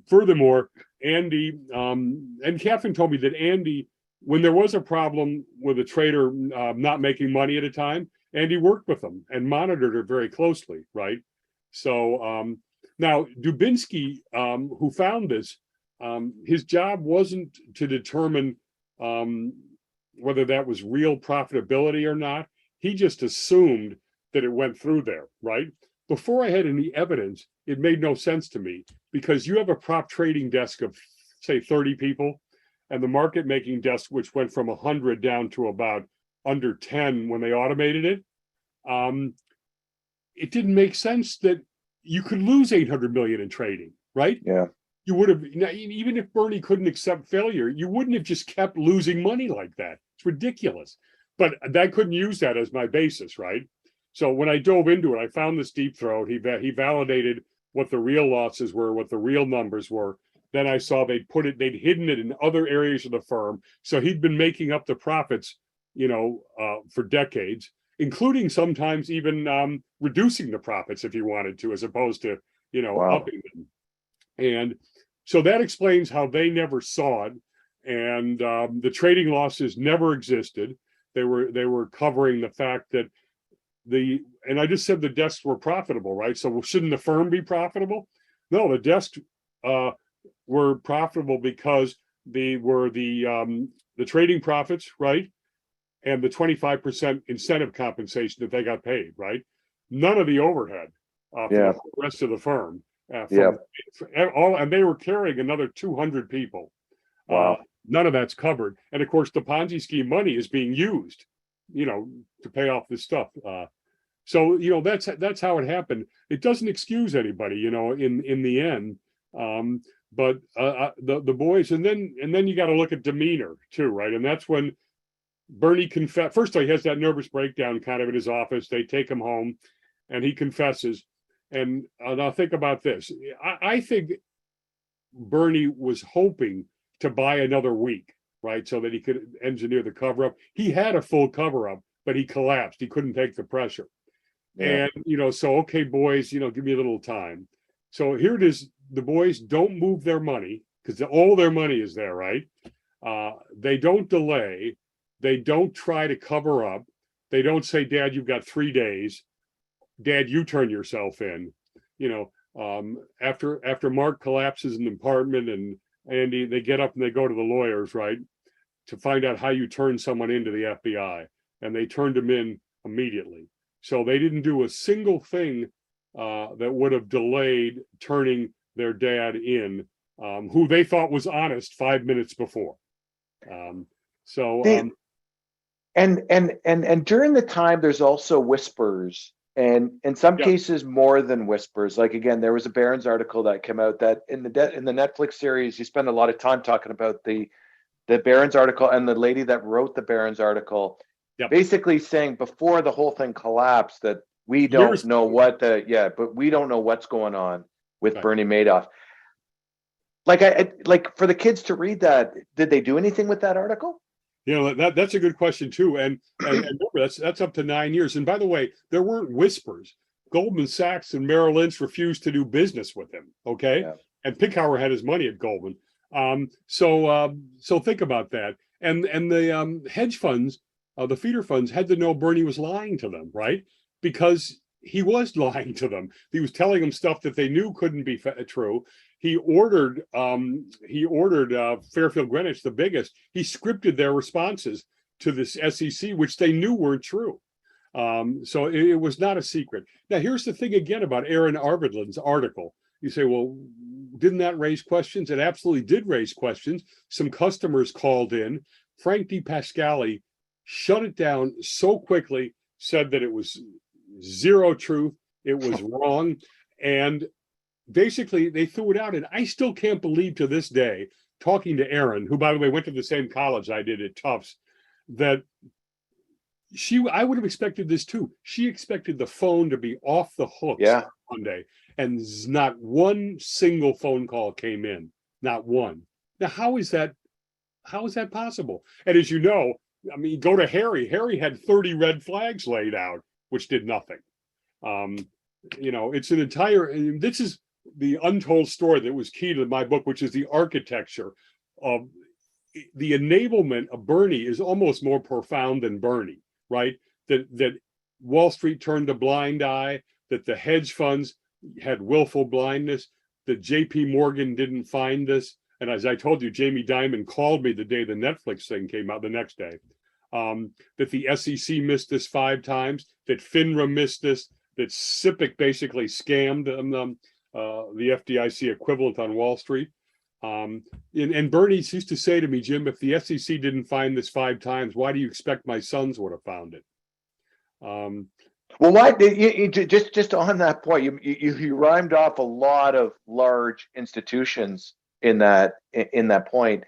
Furthermore, Andy and Catherine told me that Andy, when there was a problem with a trader not making money at a time, Andy worked with them and monitored it very closely, right? So now Dubinsky, who found this, his job wasn't to determine whether that was real profitability or not. He just assumed that it went through there, right? Before I had any evidence, it made no sense to me, because you have a prop trading desk of, say, 30 people, and the market making desk, which went from 100 down to about under 10 when they automated it. It didn't make sense that you could lose 800 million in trading, right? Yeah. You would have, even if Bernie couldn't accept failure, you wouldn't have just kept losing money like that. It's ridiculous. But I couldn't use that as my basis, right? So when I dove into it, I found this deep throat. He validated what the real losses were, what the real numbers were. Then I saw they'd hidden it in other areas of the firm. So he'd been making up the profits, for decades. including sometimes even reducing the profits if he wanted to, as opposed to, Wow. upping them. And so that explains how they never saw it. And the trading losses never existed. They were covering the fact that and I just said the desks were profitable, right? So shouldn't the firm be profitable? No, the desks were profitable because they were the trading profits, right? And the 25% incentive compensation that they got paid, right? None of the overhead for Yeah. the rest of the firm. Yeah. And they were carrying another 200 people. Uh, Wow. None of that's covered, and of course, the Ponzi scheme money is being used, to pay off this stuff. So that's how it happened. It doesn't excuse anybody, in the end. But the boys, and then you got to look at demeanor too, right? And that's when Bernie confessed. First of all, he has that nervous breakdown kind of in his office. They take him home, and he confesses. And now think about this. I think Bernie was hoping to buy another week, right, so that he could engineer the cover up. He had a full cover up, but he collapsed. He couldn't take the pressure. Yeah. And so okay, boys, give me a little time. So here it is. The boys don't move their money because all their money is there, right? They don't delay. They don't try to cover up. They don't say, Dad, you've got 3 days. Dad, you turn yourself in. After Mark collapses in the apartment and Andy, they get up and they go to the lawyers, right, to find out how you turn someone into the FBI. And they turned him in immediately. So they didn't do a single thing that would have delayed turning their dad in, who they thought was honest 5 minutes before. And during the time, there's also whispers, and in some Yeah. cases more than whispers. Like again, there was a Barron's article that came out that in the Netflix series, you spend a lot of time talking about the Barron's article and the lady that wrote the Barron's article, Yep. basically saying before the whole thing collapsed that we don't know but we don't know what's going on with Bernie Madoff. Like for the kids to read that, did they do anything with that article? That's a good question too, and remember that's up to 9 years. And by the way, there weren't whispers. Goldman Sachs and Merrill Lynch refused to do business with him. Okay, yeah. And Pickhauer had his money at Goldman. So think about that. And the hedge funds, the feeder funds, had to know Bernie was lying to them, right? Because he was lying to them. He was telling them stuff that they knew couldn't be true. He ordered Fairfield Greenwich, the biggest. He scripted their responses to this SEC, which they knew weren't true. So it was not a secret. Now, here's the thing again about Aaron Arvidlin's article. You say, well, didn't that raise questions? It absolutely did raise questions. Some customers called in. Frank DePascali shut it down so quickly, said that it was zero truth, it was wrong, and basically they threw it out. And I still can't believe to this day, talking to Aaron, who by the way went to the same college I did at Tufts, that I would have expected this too. She expected the phone to be off the hooks on Monday, and not one single phone call came in, not one. Now how is that possible? And as you know, I mean, go to Harry. Harry had 30 red flags laid out, which did nothing. It's an entire, and this is the untold story that was key to my book, which is the architecture of the enablement of Bernie is almost more profound than Bernie, right? That Wall Street turned a blind eye, that the hedge funds had willful blindness, that JP Morgan didn't find this. And as I told you, Jamie Dimon called me the day the Netflix thing came out, the next day. That the SEC missed this 5 times, that FINRA missed this, that SIPC basically scammed the FDIC equivalent on Wall Street. And Bernie used to say to me, Jim, if the SEC didn't find this 5 times, why do you expect my sons would have found it? Well, why just on that point, you rhymed off a lot of large institutions in that point.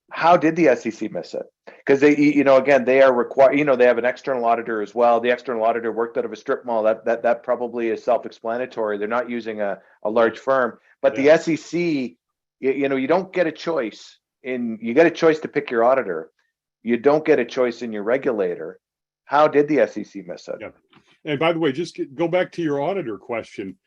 How did the SEC miss it? Because again, they are required. They have an external auditor as well. The external auditor worked out of a strip mall. That probably is self-explanatory. They're not using a large firm, but the SEC, you don't get a choice you get a choice to pick your auditor. You don't get a choice in your regulator. How did the SEC miss it? Yeah. And by the way, just go back to your auditor question.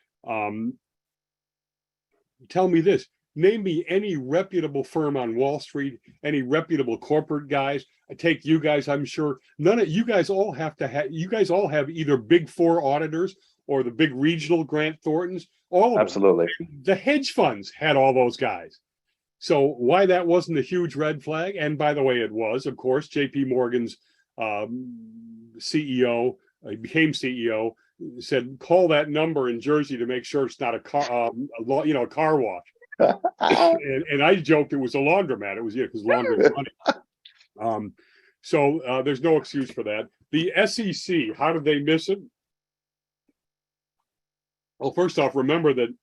Tell me this. Name me any reputable firm on Wall Street, any reputable corporate guys. I take you guys, I'm sure none of you guys all have either big four auditors or the big regional Grant Thorntons, all of Absolutely. them. The hedge funds had all those guys. So why that wasn't a huge red flag? And by the way, it was, of course, JP Morgan's CEO, he became CEO, said, call that number in Jersey to make sure it's not a car, a car wash. and I joked it was a laundromat. It was, because laundry is money. So there's no excuse for that. The SEC, how did they miss it? Well, first off, remember that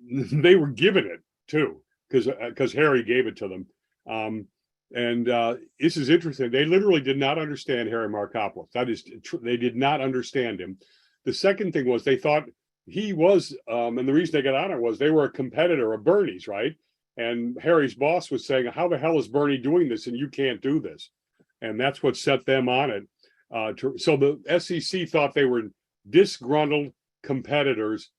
they were given it too, because Harry gave it to them. And this is interesting. They literally did not understand Harry Markopolos. That is, they did not understand him. The second thing was they thought he was, and the reason they got on it was they were a competitor of Bernie's, right? And Harry's boss was saying, how the hell is Bernie doing this and you can't do this? And that's what set them on it. So the SEC thought they were disgruntled competitors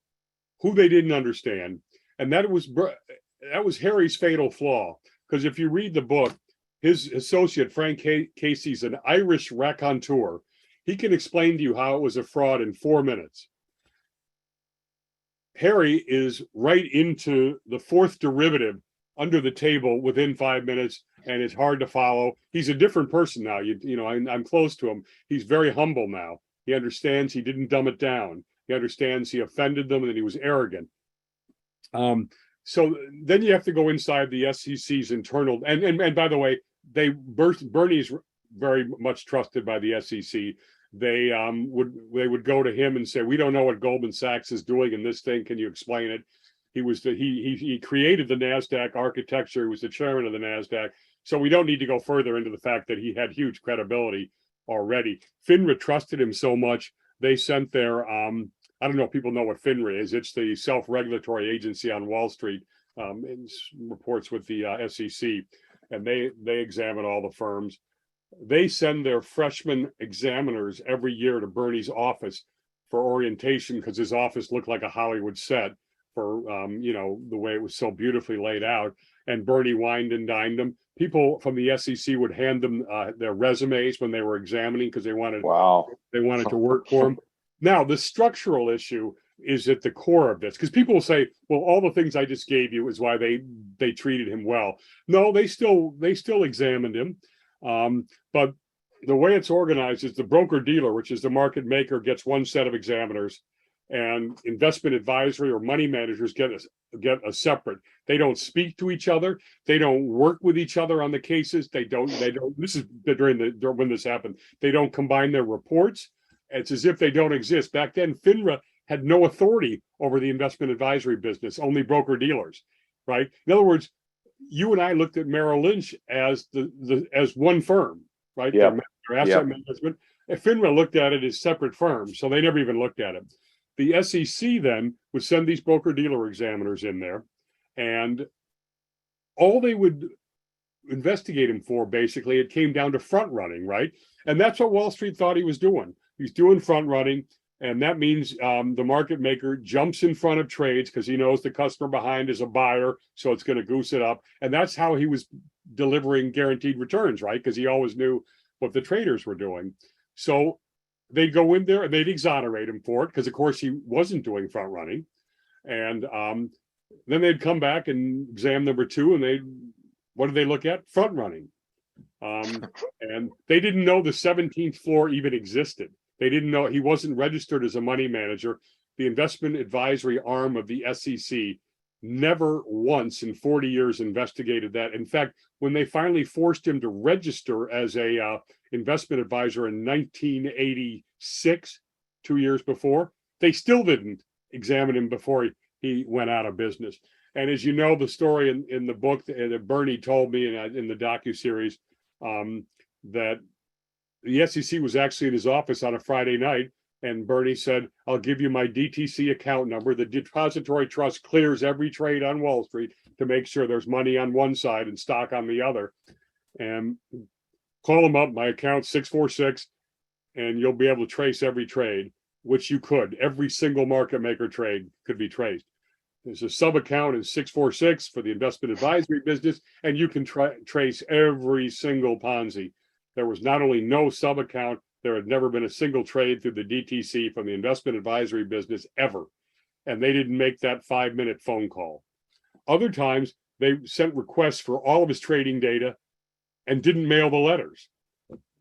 who they didn't understand. And that was Harry's fatal flaw. Because if you read the book, his associate, Frank Casey's an Irish raconteur. He can explain to you how it was a fraud in 4 minutes. Harry is right into the fourth derivative under the table within 5 minutes, and it's hard to follow. He's a different person now. I'm close to him. He's very humble now. He understands he didn't dumb it down. He understands he offended them and that he was arrogant. So then you have to go inside the SEC's internal, and by the way, Bernie's very much trusted by the SEC. They would go to him and say, we don't know what Goldman Sachs is doing in this thing. Can you explain it? He created the NASDAQ architecture. He was the chairman of the NASDAQ. So we don't need to go further into the fact that he had huge credibility already. FINRA trusted him so much, they sent their, I don't know if people know what FINRA is. It's the self-regulatory agency on Wall Street. It reports with the SEC, and they examine all the firms. They send their freshman examiners every year to Bernie's office for orientation because his office looked like a Hollywood set for, the way it was so beautifully laid out. And Bernie wined and dined them. People from the SEC would hand them their resumes when they were examining because they wanted to work for him. Now, the structural issue is at the core of this, because people will say, well, all the things I just gave you is why they treated him well. No, they still examined him. But the way it's organized is the broker-dealer, which is the market maker, gets one set of examiners, and investment advisory or money managers get a separate. They don't speak to each other. They don't work with each other on the cases. They don't. This is when this happened. They don't combine their reports. It's as if they don't exist. Back then, FINRA had no authority over the investment advisory business, only broker-dealers, right? In other words, you and I looked at Merrill Lynch as as one firm, right? Yeah. Their asset management. And FINRA looked at it as separate firms, so they never even looked at it. The SEC then would send these broker-dealer examiners in there, and all they would investigate him for, basically, it came down to front running, right? And that's what Wall Street thought he was doing. He's doing front running, and that means the market maker jumps in front of trades because he knows the customer behind is a buyer, so it's going to goose it up. And that's how he was delivering guaranteed returns, right? Because he always knew what the traders were doing. So they'd go in there and they'd exonerate him for it because, of course, he wasn't doing front running. And then they'd come back and exam number two, and what did they look at? Front running. And they didn't know the 17th floor even existed. They didn't know he wasn't registered as a money manager. The investment advisory arm of the SEC never once in 40 years investigated that. In fact, when they finally forced him to register as a investment advisor in 1986, 2 years before, they still didn't examine him before he went out of business. And as you know, the story in the book that Bernie told me in the docuseries, that the SEC was actually in his office on a Friday night, and Bernie said, I'll give you my DTC account number. The depository trust clears every trade on Wall Street to make sure there's money on one side and stock on the other. And call them up. My account's 646, and you'll be able to trace every trade, which you could. Every single market maker trade could be traced. There's a sub account in 646 for the investment advisory business, and you can trace every single Ponzi. There was not only no sub account, there had never been a single trade through the DTC from the investment advisory business ever. And they didn't make that 5-minute phone call. Other times, they sent requests for all of his trading data and didn't mail the letters.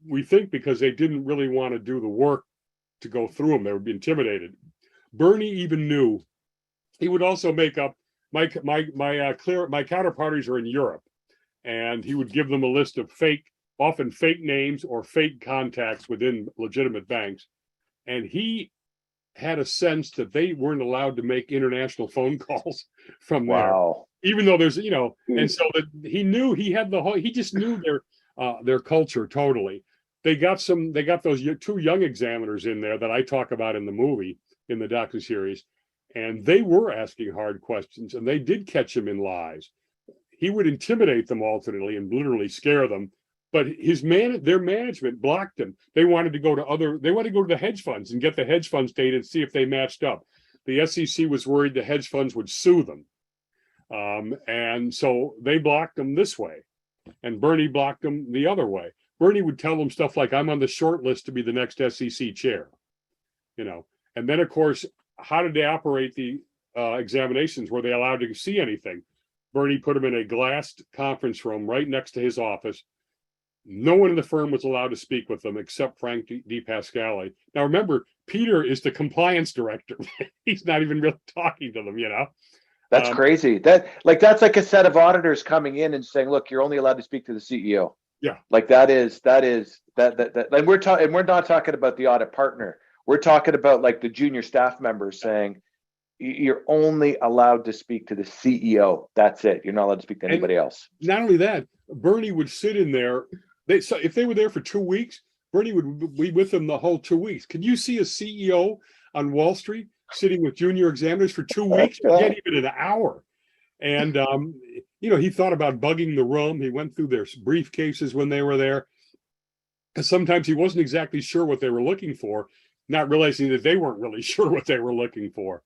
We think because they didn't really want to do the work to go through them. They would be intimidated. Bernie even knew he would also make up my counterparties are in Europe, and he would give them a list of often fake names or fake contacts within legitimate banks. And he had a sense that they weren't allowed to make international phone calls from there, even though there's, and so that he knew he had he just knew their culture totally. They got those 2 young examiners in there that I talk about in the movie, in the docuseries, and they were asking hard questions, and they did catch him in lies. He would intimidate them alternately and literally scare them, but their management blocked him. They wanted to go to the hedge funds and get the hedge funds data and see if they matched up. The SEC was worried the hedge funds would sue them, and so they blocked them this way, and Bernie blocked them the other way. Bernie would tell them stuff like, "I'm on the short list to be the next SEC chair," and then of course, how did they operate the examinations? Were they allowed to see anything? Bernie put them in a glassed conference room right next to his office. No one in the firm was allowed to speak with them except Frank DePascali. Now remember, Peter is the compliance director. He's not even really talking to them, That's crazy. That's like a set of auditors coming in and saying, "Look, you're only allowed to speak to the CEO." Yeah. Like that. And we're not talking about the audit partner. We're talking about like the junior staff members saying, "You're only allowed to speak to the CEO. That's it. You're not allowed to speak to anybody else." Not only that, Bernie would sit in there. So if they were there for 2 weeks, Bernie would be with them the whole 2 weeks. Can you see a CEO on Wall Street sitting with junior examiners for 2 weeks? Forget even an hour. And he thought about bugging the room. He went through their briefcases when they were there, because sometimes he wasn't exactly sure what they were looking for, not realizing that they weren't really sure what they were looking for.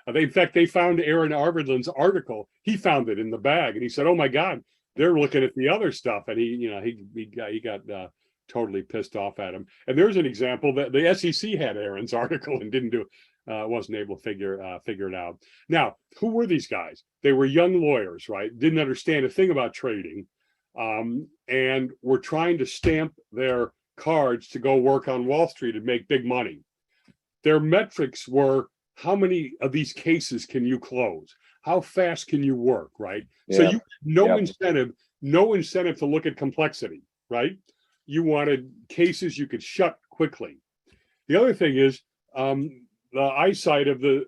In fact, they found Aaron Arvidlin's article. He found it in the bag, and he said, "Oh my God, they're looking at the other stuff." And he got totally pissed off at him. And there's an example that the SEC had Aaron's article and wasn't able to figure it out. Now, who were these guys? They were young lawyers, right? Didn't understand a thing about trading, and were trying to stamp their cards to go work on Wall Street and make big money. Their metrics were, how many of these cases can you close? How fast can you work, right? Yeah. So you had no incentive to look at complexity, right? You wanted cases you could shut quickly. The other thing is the eyesight of the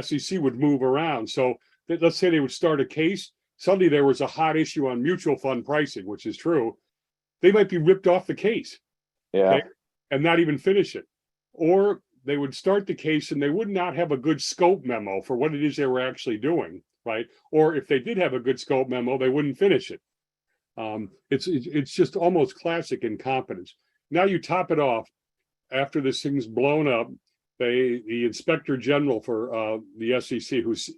SEC would move around. So let's say they would start a case. Suddenly there was a hot issue on mutual fund pricing, which is true. They might be ripped off the case, okay, and not even finish it. Or they would start the case and they would not have a good scope memo for what it is they were actually doing, right? Or if they did have a good scope memo, they wouldn't finish it. It's just almost classic incompetence. Now you top it off, after this thing's blown up, the inspector general for the SEC, who's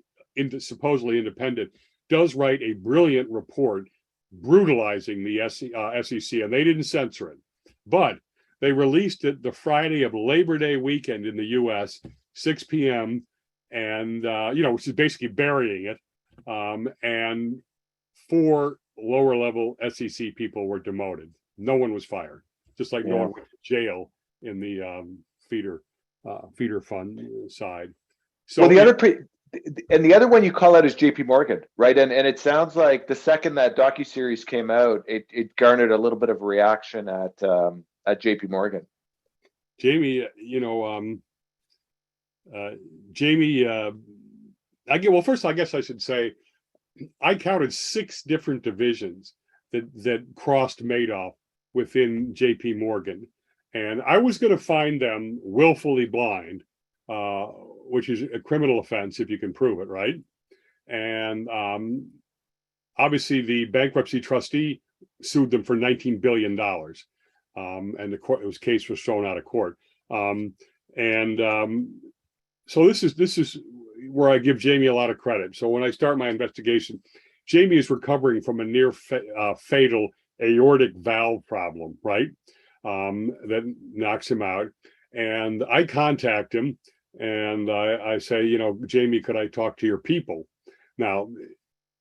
supposedly independent, does write a brilliant report brutalizing the SEC, and they didn't censor it. But they released it the Friday of Labor Day weekend in the U.S., 6 p.m., and which is basically burying it. And 4 lower-level SEC people were demoted. No one was fired, just like no one went to jail in the feeder fund side. So the other one you call out is J.P. Morgan, right? And it sounds like the second that docuseries came out, it garnered a little bit of reaction at J.P. Morgan. Jamie, first, I guess I should say, I counted 6 different divisions that crossed Madoff within J.P. Morgan, and I was going to find them willfully blind, which is a criminal offense if you can prove it, right? And obviously, the bankruptcy trustee sued them for $19 billion. And the case was thrown out of court. So this is where I give Jamie a lot of credit. So when I start my investigation, Jamie is recovering from a near fatal aortic valve problem, right? That knocks him out. And I contact him and I say, Jamie, could I talk to your people? Now,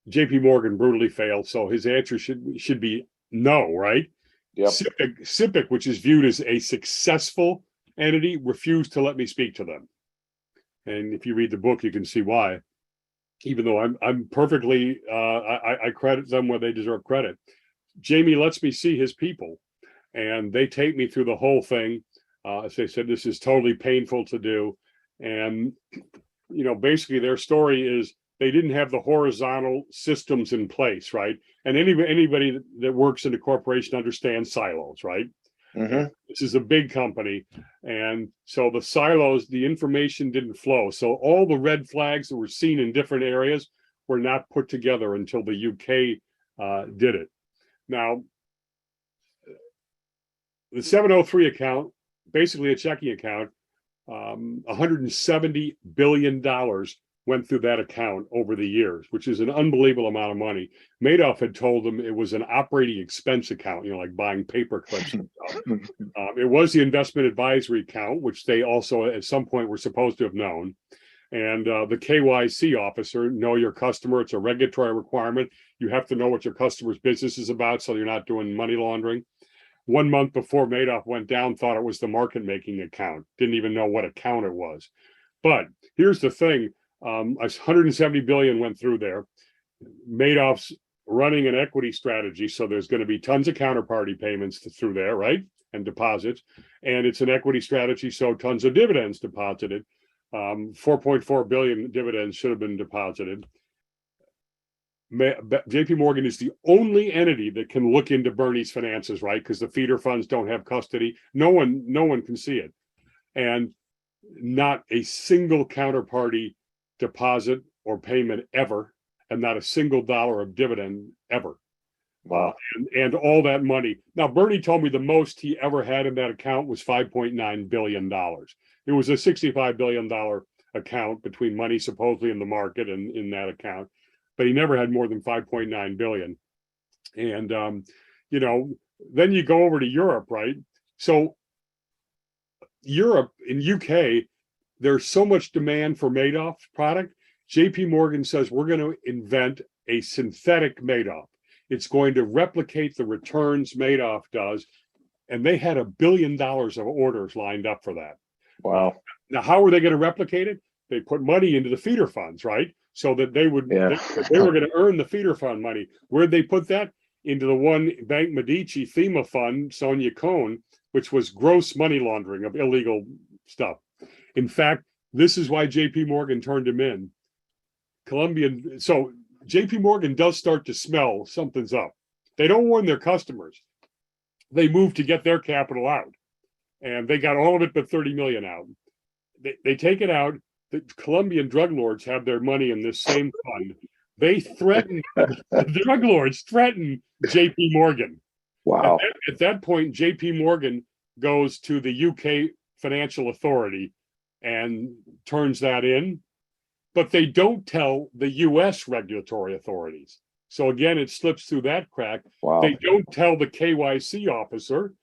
JP Morgan brutally failed, so his answer should be no, right? Yep. SIPC, which is viewed as a successful entity, refused to let me speak to them. And if you read the book, you can see why. Even though I'm perfectly, I credit them where they deserve credit. Jamie lets me see his people, and they take me through the whole thing. As they said, this is totally painful to do. And, basically their story is they didn't have the horizontal systems in place, right? And anybody that works in a corporation understands silos, right? Mm-hmm. This is a big company. And so the silos, the information didn't flow. So all the red flags that were seen in different areas were not put together until the UK did it. Now, the 703 account, basically a checking account, $170 billion went through that account over the years, which is an unbelievable amount of money. Madoff had told them it was an operating expense account, like buying paper clips and stuff. It was the investment advisory account, which they also at some point were supposed to have known. And the KYC officer, know your customer. It's a regulatory requirement. You have to know what your customer's business is about so you're not doing money laundering. 1 month before Madoff went down, thought it was the market making account. Didn't even know what account it was. But here's the thing. 170 billion went through there. Madoff's running an equity strategy. So there's going to be tons of counterparty payments through there, right? And deposits. And it's an equity strategy. So tons of dividends deposited. 4.4 billion dividends should have been deposited. JP Morgan is the only entity that can look into Bernie's finances, right? Because the feeder funds don't have custody. No one can see it. And not a single counterparty deposit or payment ever, and not a single dollar of dividend ever. Wow. And all that money. Now, Bernie told me the most he ever had in that account was $5.9 billion. It was a $65 billion account between money supposedly in the market and in that account. But he never had more than 5.9 billion. And, then you go over to Europe, right? So Europe, in UK, there's so much demand for Madoff product. JP Morgan says, we're going to invent a synthetic Madoff. It's going to replicate the returns Madoff does. And they had $1 billion of orders lined up for that. Wow. Now, how are they going to replicate it? They put money into the feeder funds, right? So that they would, they were going to earn the feeder fund money. Where'd they put that? Into the one Bank Medici FEMA fund, Sonia Cohn, which was gross money laundering of illegal stuff. In fact, this is why JP Morgan turned him in. So JP Morgan does start to smell something's up. They don't warn their customers. They move to get their capital out. And they got all of it but 30 million out. They take it out. The Colombian drug lords have their money in this same fund. They threaten, the drug lords threaten JP Morgan. Wow. At that point, JP Morgan goes to the UK Financial Authority and turns that in. But they don't tell the US regulatory authorities. So again, it slips through that crack. Wow. They don't tell the KYC officer.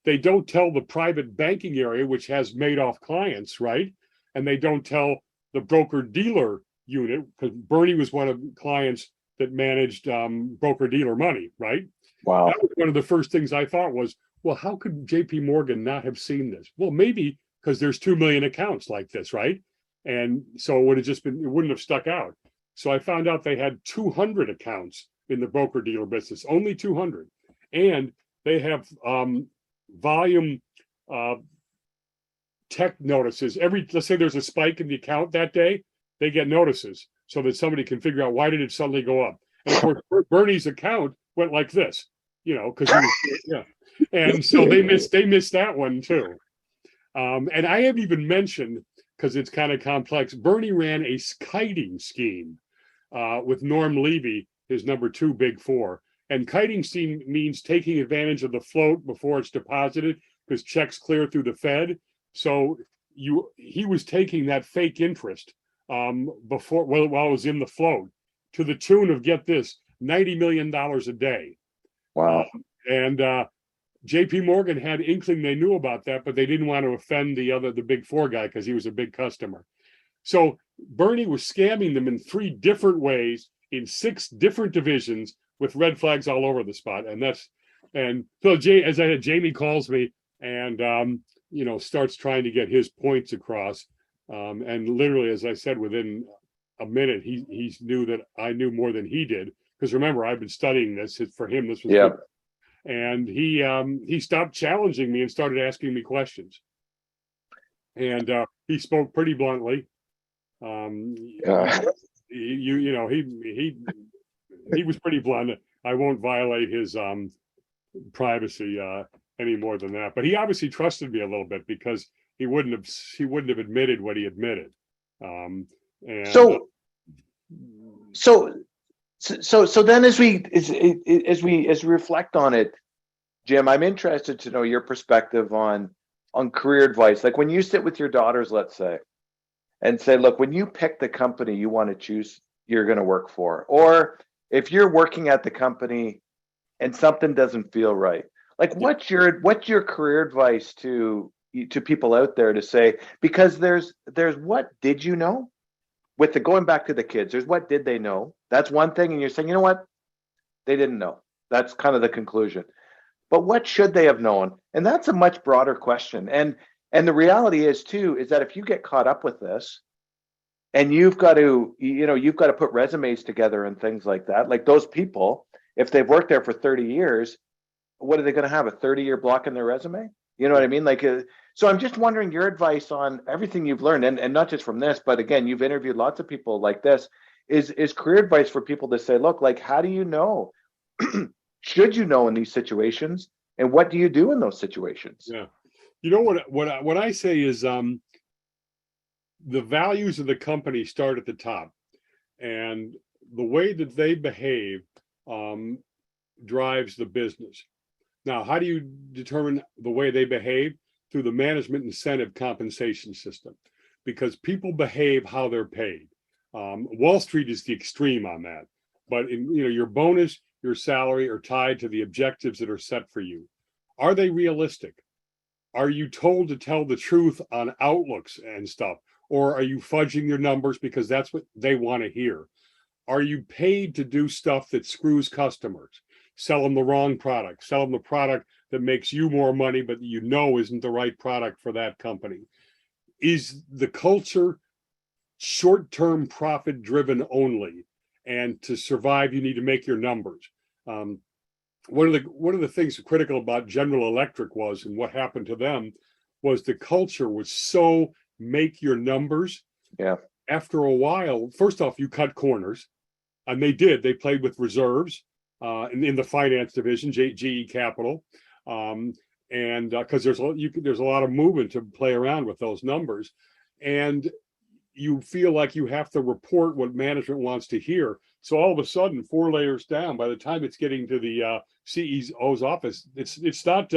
They don't tell the private banking area, which has Madoff clients, right? And they don't tell the broker-dealer unit, because Bernie was one of the clients that managed broker-dealer money, right? Wow. That was one of the first things I thought was, well, how could JP Morgan not have seen this? Well, maybe because there's 2 million accounts like this, right? And so it would have just been, it wouldn't have stuck out. So I found out they had 200 accounts in the broker-dealer business, only 200. And they have volume tech notices. Let's say there's a spike in the account that day, they get notices so that somebody can figure out why did it suddenly go up. And of course, Bernie's account went like this, because yeah. And so they missed that one too. And I haven't even mentioned, because it's kind of complex, Bernie ran a kiting scheme with Norm Levy, his number 2 big four. And kiting means taking advantage of the float before it's deposited, because checks clear through the Fed. So he was taking that fake interest while it was in the float, to the tune of, get this, $90 million a day. Wow. And JP Morgan had inkling they knew about that, but they didn't want to offend the big four guy, because he was a big customer. So Bernie was scamming them in 3 different ways in 6 different divisions, with red flags all over the spot. And so as I had, Jamie calls me and starts trying to get his points across. And literally, as I said, within a minute, he knew that I knew more than he did, because remember, I've been studying this. For him, this was good. And he stopped challenging me and started asking me questions. And he spoke pretty bluntly. He was pretty blunt. I won't violate his privacy any more than that. But he obviously trusted me a little bit, because he wouldn't have admitted what he admitted. So then, as we reflect on it, Jim, I'm interested to know your perspective on career advice. Like, when you sit with your daughters, let's say, and say, look, when you pick the company you want to choose, you're going to work for, or if you're working at the company and something doesn't feel right, like, what's your career advice to people out there to say? Because there's what did you know, with the going back to the kids, there's what did they know? That's one thing, and you're saying, you know what, they didn't know. That's kind of the conclusion. But what should they have known? And that's a much broader question. And the reality is that if you get caught up with this, and you've got to put resumes together and things like that, like those people, if they've worked there for 30 years, what are they going to have, a 30-year block in their resume? You know what I mean? Like, so I'm just wondering your advice on everything you've learned, and not just from this, but again, you've interviewed lots of people like this. Is career advice for people to say, look, like, how do you know? Should you know in these situations, and what do you do in those situations? Yeah, you know what I say is, the values of the company start at the top, and the way that they behave drives the business. Now, how do you determine the way they behave? Through the management incentive compensation system, because people behave how they're paid. Wall Street is the extreme on that, but your bonus, your salary are tied to the objectives that are set for you. Are they realistic? Are you told to tell the truth on outlooks and stuff? Or are you fudging your numbers because that's what they want to hear? Are you paid to do stuff that screws customers? Sell them the wrong product, sell them the product that makes you more money, but isn't the right product for that company? Is the culture short-term profit driven only? And to survive, you need to make your numbers. One of the things critical about General Electric was, and what happened to them, was the culture was so make your numbers. Yeah. After a while, first off, you cut corners, and they did. They played with reserves in the finance division, GE Capital, and because there's a lot of movement to play around with those numbers, and you feel like you have to report what management wants to hear. So all of a sudden, 4 layers down, by the time it's getting to the CEO's office, it's not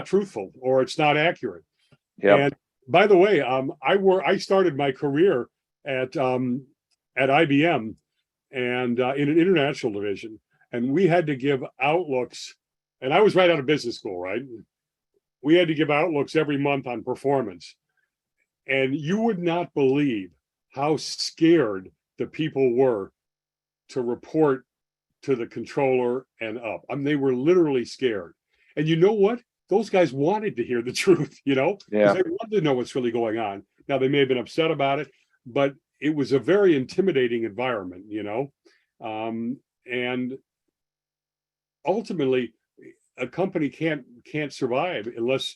truthful, or it's not accurate. Yeah. And by the way, I started my career at IBM, and in an international division, and we had to give outlooks. And I was right out of business school, right? We had to give outlooks every month on performance. And you would not believe how scared the people were to report to the controller and up. I mean, they were literally scared. And you know what? Those guys wanted to hear the truth, Yeah. Because they wanted to know what's really going on. Now, they may have been upset about it, but it was a very intimidating environment, and ultimately, a company can't survive unless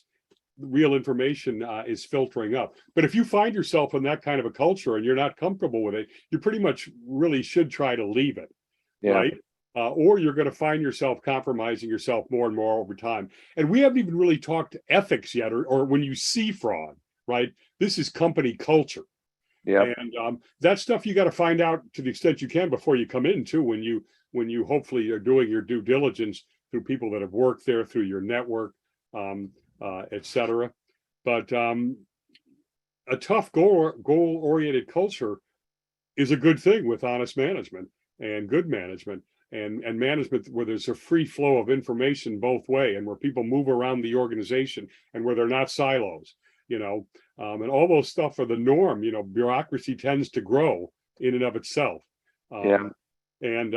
real information is filtering up. But if you find yourself in that kind of a culture and you're not comfortable with it, you pretty much really should try to leave it, right? Or you're going to find yourself compromising yourself more and more over time. And we haven't even really talked ethics yet, or when you see fraud, right? This is company culture. Yep. And that stuff you got to find out to the extent you can before you come in too. When you hopefully are doing your due diligence through people that have worked there, through your network, etc. But a tough goal oriented culture is a good thing with honest management and good management and management where there's a free flow of information both way and where people move around the organization and where they're not silos, and all those stuff are the norm. Bureaucracy tends to grow in and of itself. Yeah. And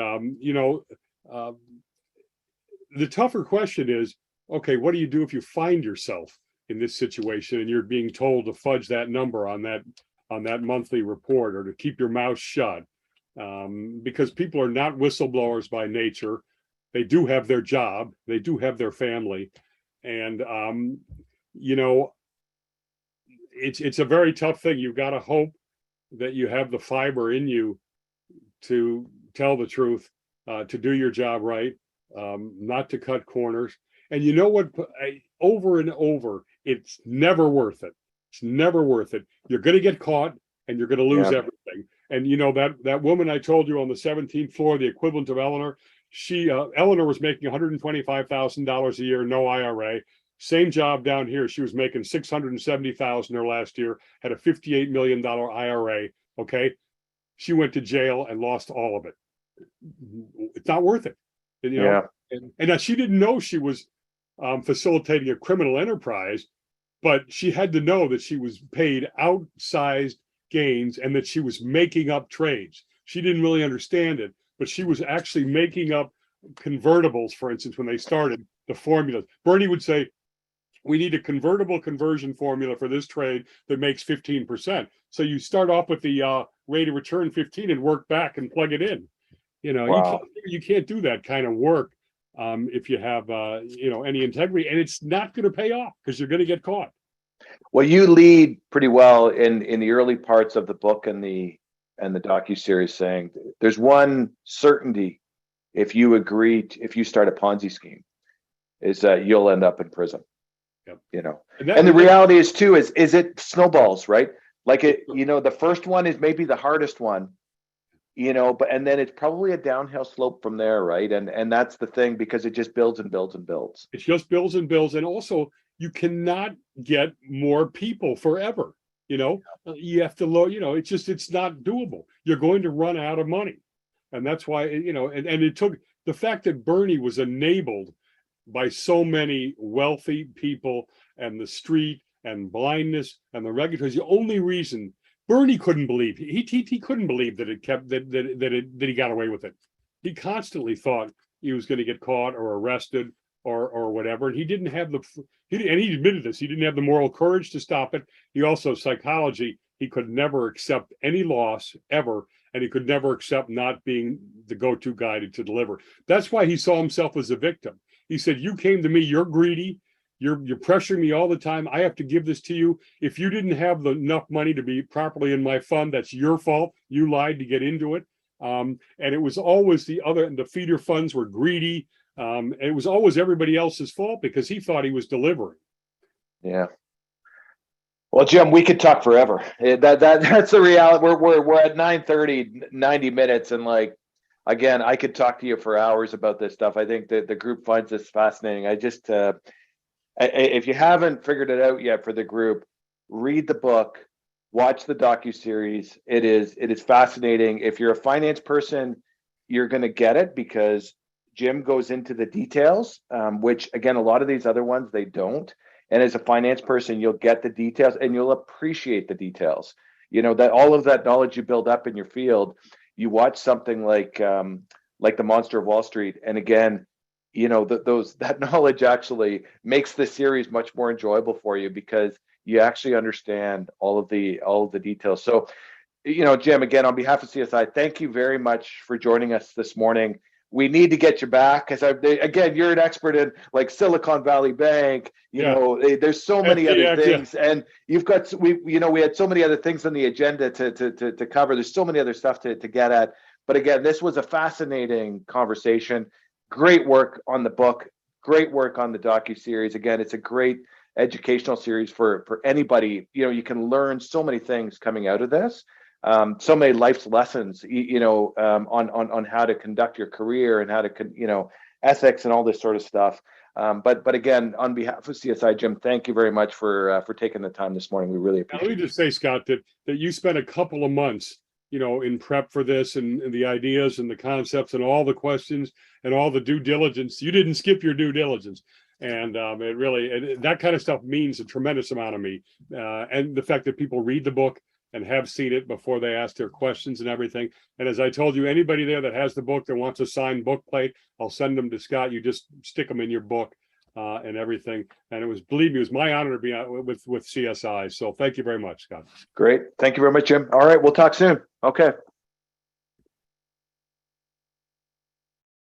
the tougher question is, okay, what do you do if you find yourself in this situation and you're being told to fudge that number on that monthly report, or to keep your mouth shut? Because people are not whistleblowers by nature. They do have their job, they do have their family, and it's a very tough thing. You've got to hope that you have the fiber in you to tell the truth, to do your job right, not to cut corners. And you know what? Over and over, it's never worth it. It's never worth it. You're going to get caught, and you're going to lose everything. And that woman I told you on the 17th floor, the equivalent of Eleanor, Eleanor was making $125,000 a year, no IRA. Same job down here. She was making $670,000 her last year, had a $58 million IRA. Okay. She went to jail and lost all of it. It's not worth it. And now she didn't know she was facilitating a criminal enterprise, but she had to know that she was paid outsized gains and that she was making up trades. She didn't really understand it, but she was actually making up convertibles, for instance, when they started the formulas. Bernie would say, we need a convertible conversion formula for this trade that makes 15%. So you start off with the rate of return 15 and work back and plug it in. Wow. You can't do that kind of work if you have any integrity, and it's not going to pay off because you're going to get caught. Well, you lead pretty well in the early parts of the book and the docuseries, saying there's one certainty: if you start a Ponzi scheme, is that you'll end up in prison. Yep. And the reality is too is it snowballs, right? Like the first one is maybe the hardest one, but and then it's probably a downhill slope from there, right? And that's the thing, because it just builds and builds and builds. It just builds and builds, and also you cannot get more people forever. You have to it's not doable. You're going to run out of money, and that's why and it took the fact that Bernie was enabled by so many wealthy people and the street and blindness and the regulators. The only reason Bernie couldn't believe he couldn't believe that it kept that he got away with it. He constantly thought he was going to get caught or arrested or whatever, and he didn't have and he admitted this. He didn't have the moral courage to stop it. He also, psychology, he could never accept any loss ever, and he could never accept not being the go-to guy to deliver. That's why he saw himself as a victim. He said, you came to me, you're greedy, you're pressuring me all the time, I have to give this to you. If you didn't have enough money to be properly in my fund, that's your fault. You lied to get into it. And it was always the feeder funds were greedy. And it was always everybody else's fault because he thought he was delivering. Yeah. Well, Jim, we could talk forever. That's the reality. We're at 9:30, 90 minutes, and again, I could talk to you for hours about this stuff. I think that the group finds this fascinating. I just, if you haven't figured it out yet for the group, read the book, watch the docuseries. It is fascinating. If you're a finance person, you're going to get it because Jim goes into the details, which again, a lot of these other ones, they don't. And as a finance person, you'll get the details and you'll appreciate the details. That all of that knowledge you build up in your field. You watch something like the Monster of Wall Street, and again, that knowledge actually makes the series much more enjoyable for you because you actually understand all of the details. So, Jim, again, on behalf of CSI, thank you very much for joining us this morning. We need to get you back because again, you're an expert in Silicon Valley Bank. There's so many other things, and you've got we had so many other things on the agenda to cover. There's so many other stuff to get at. But again, this was a fascinating conversation. Great work on the book. Great work on the docuseries. Again, it's a great educational series for anybody. You can learn so many things coming out of this. So many life's lessons, on how to conduct your career and how to, ethics and all this sort of stuff. But again, on behalf of CSI, Jim, thank you very much for taking the time this morning. We really appreciate it. Let me just say, Scott, that you spent a couple of months, in prep for this and the ideas and the concepts and all the questions and all the due diligence. You didn't skip your due diligence. And it really, that kind of stuff means a tremendous amount to me. And the fact that people read the book and have seen it before they ask their questions and everything. And as I told you, anybody there that has the book that wants a signed book plate, I'll send them to Scott. You just stick them in your book and everything. And believe me, it was my honor to be with CSI. So thank you very much, Scott. Great. Thank you very much, Jim. All right. We'll talk soon. Okay.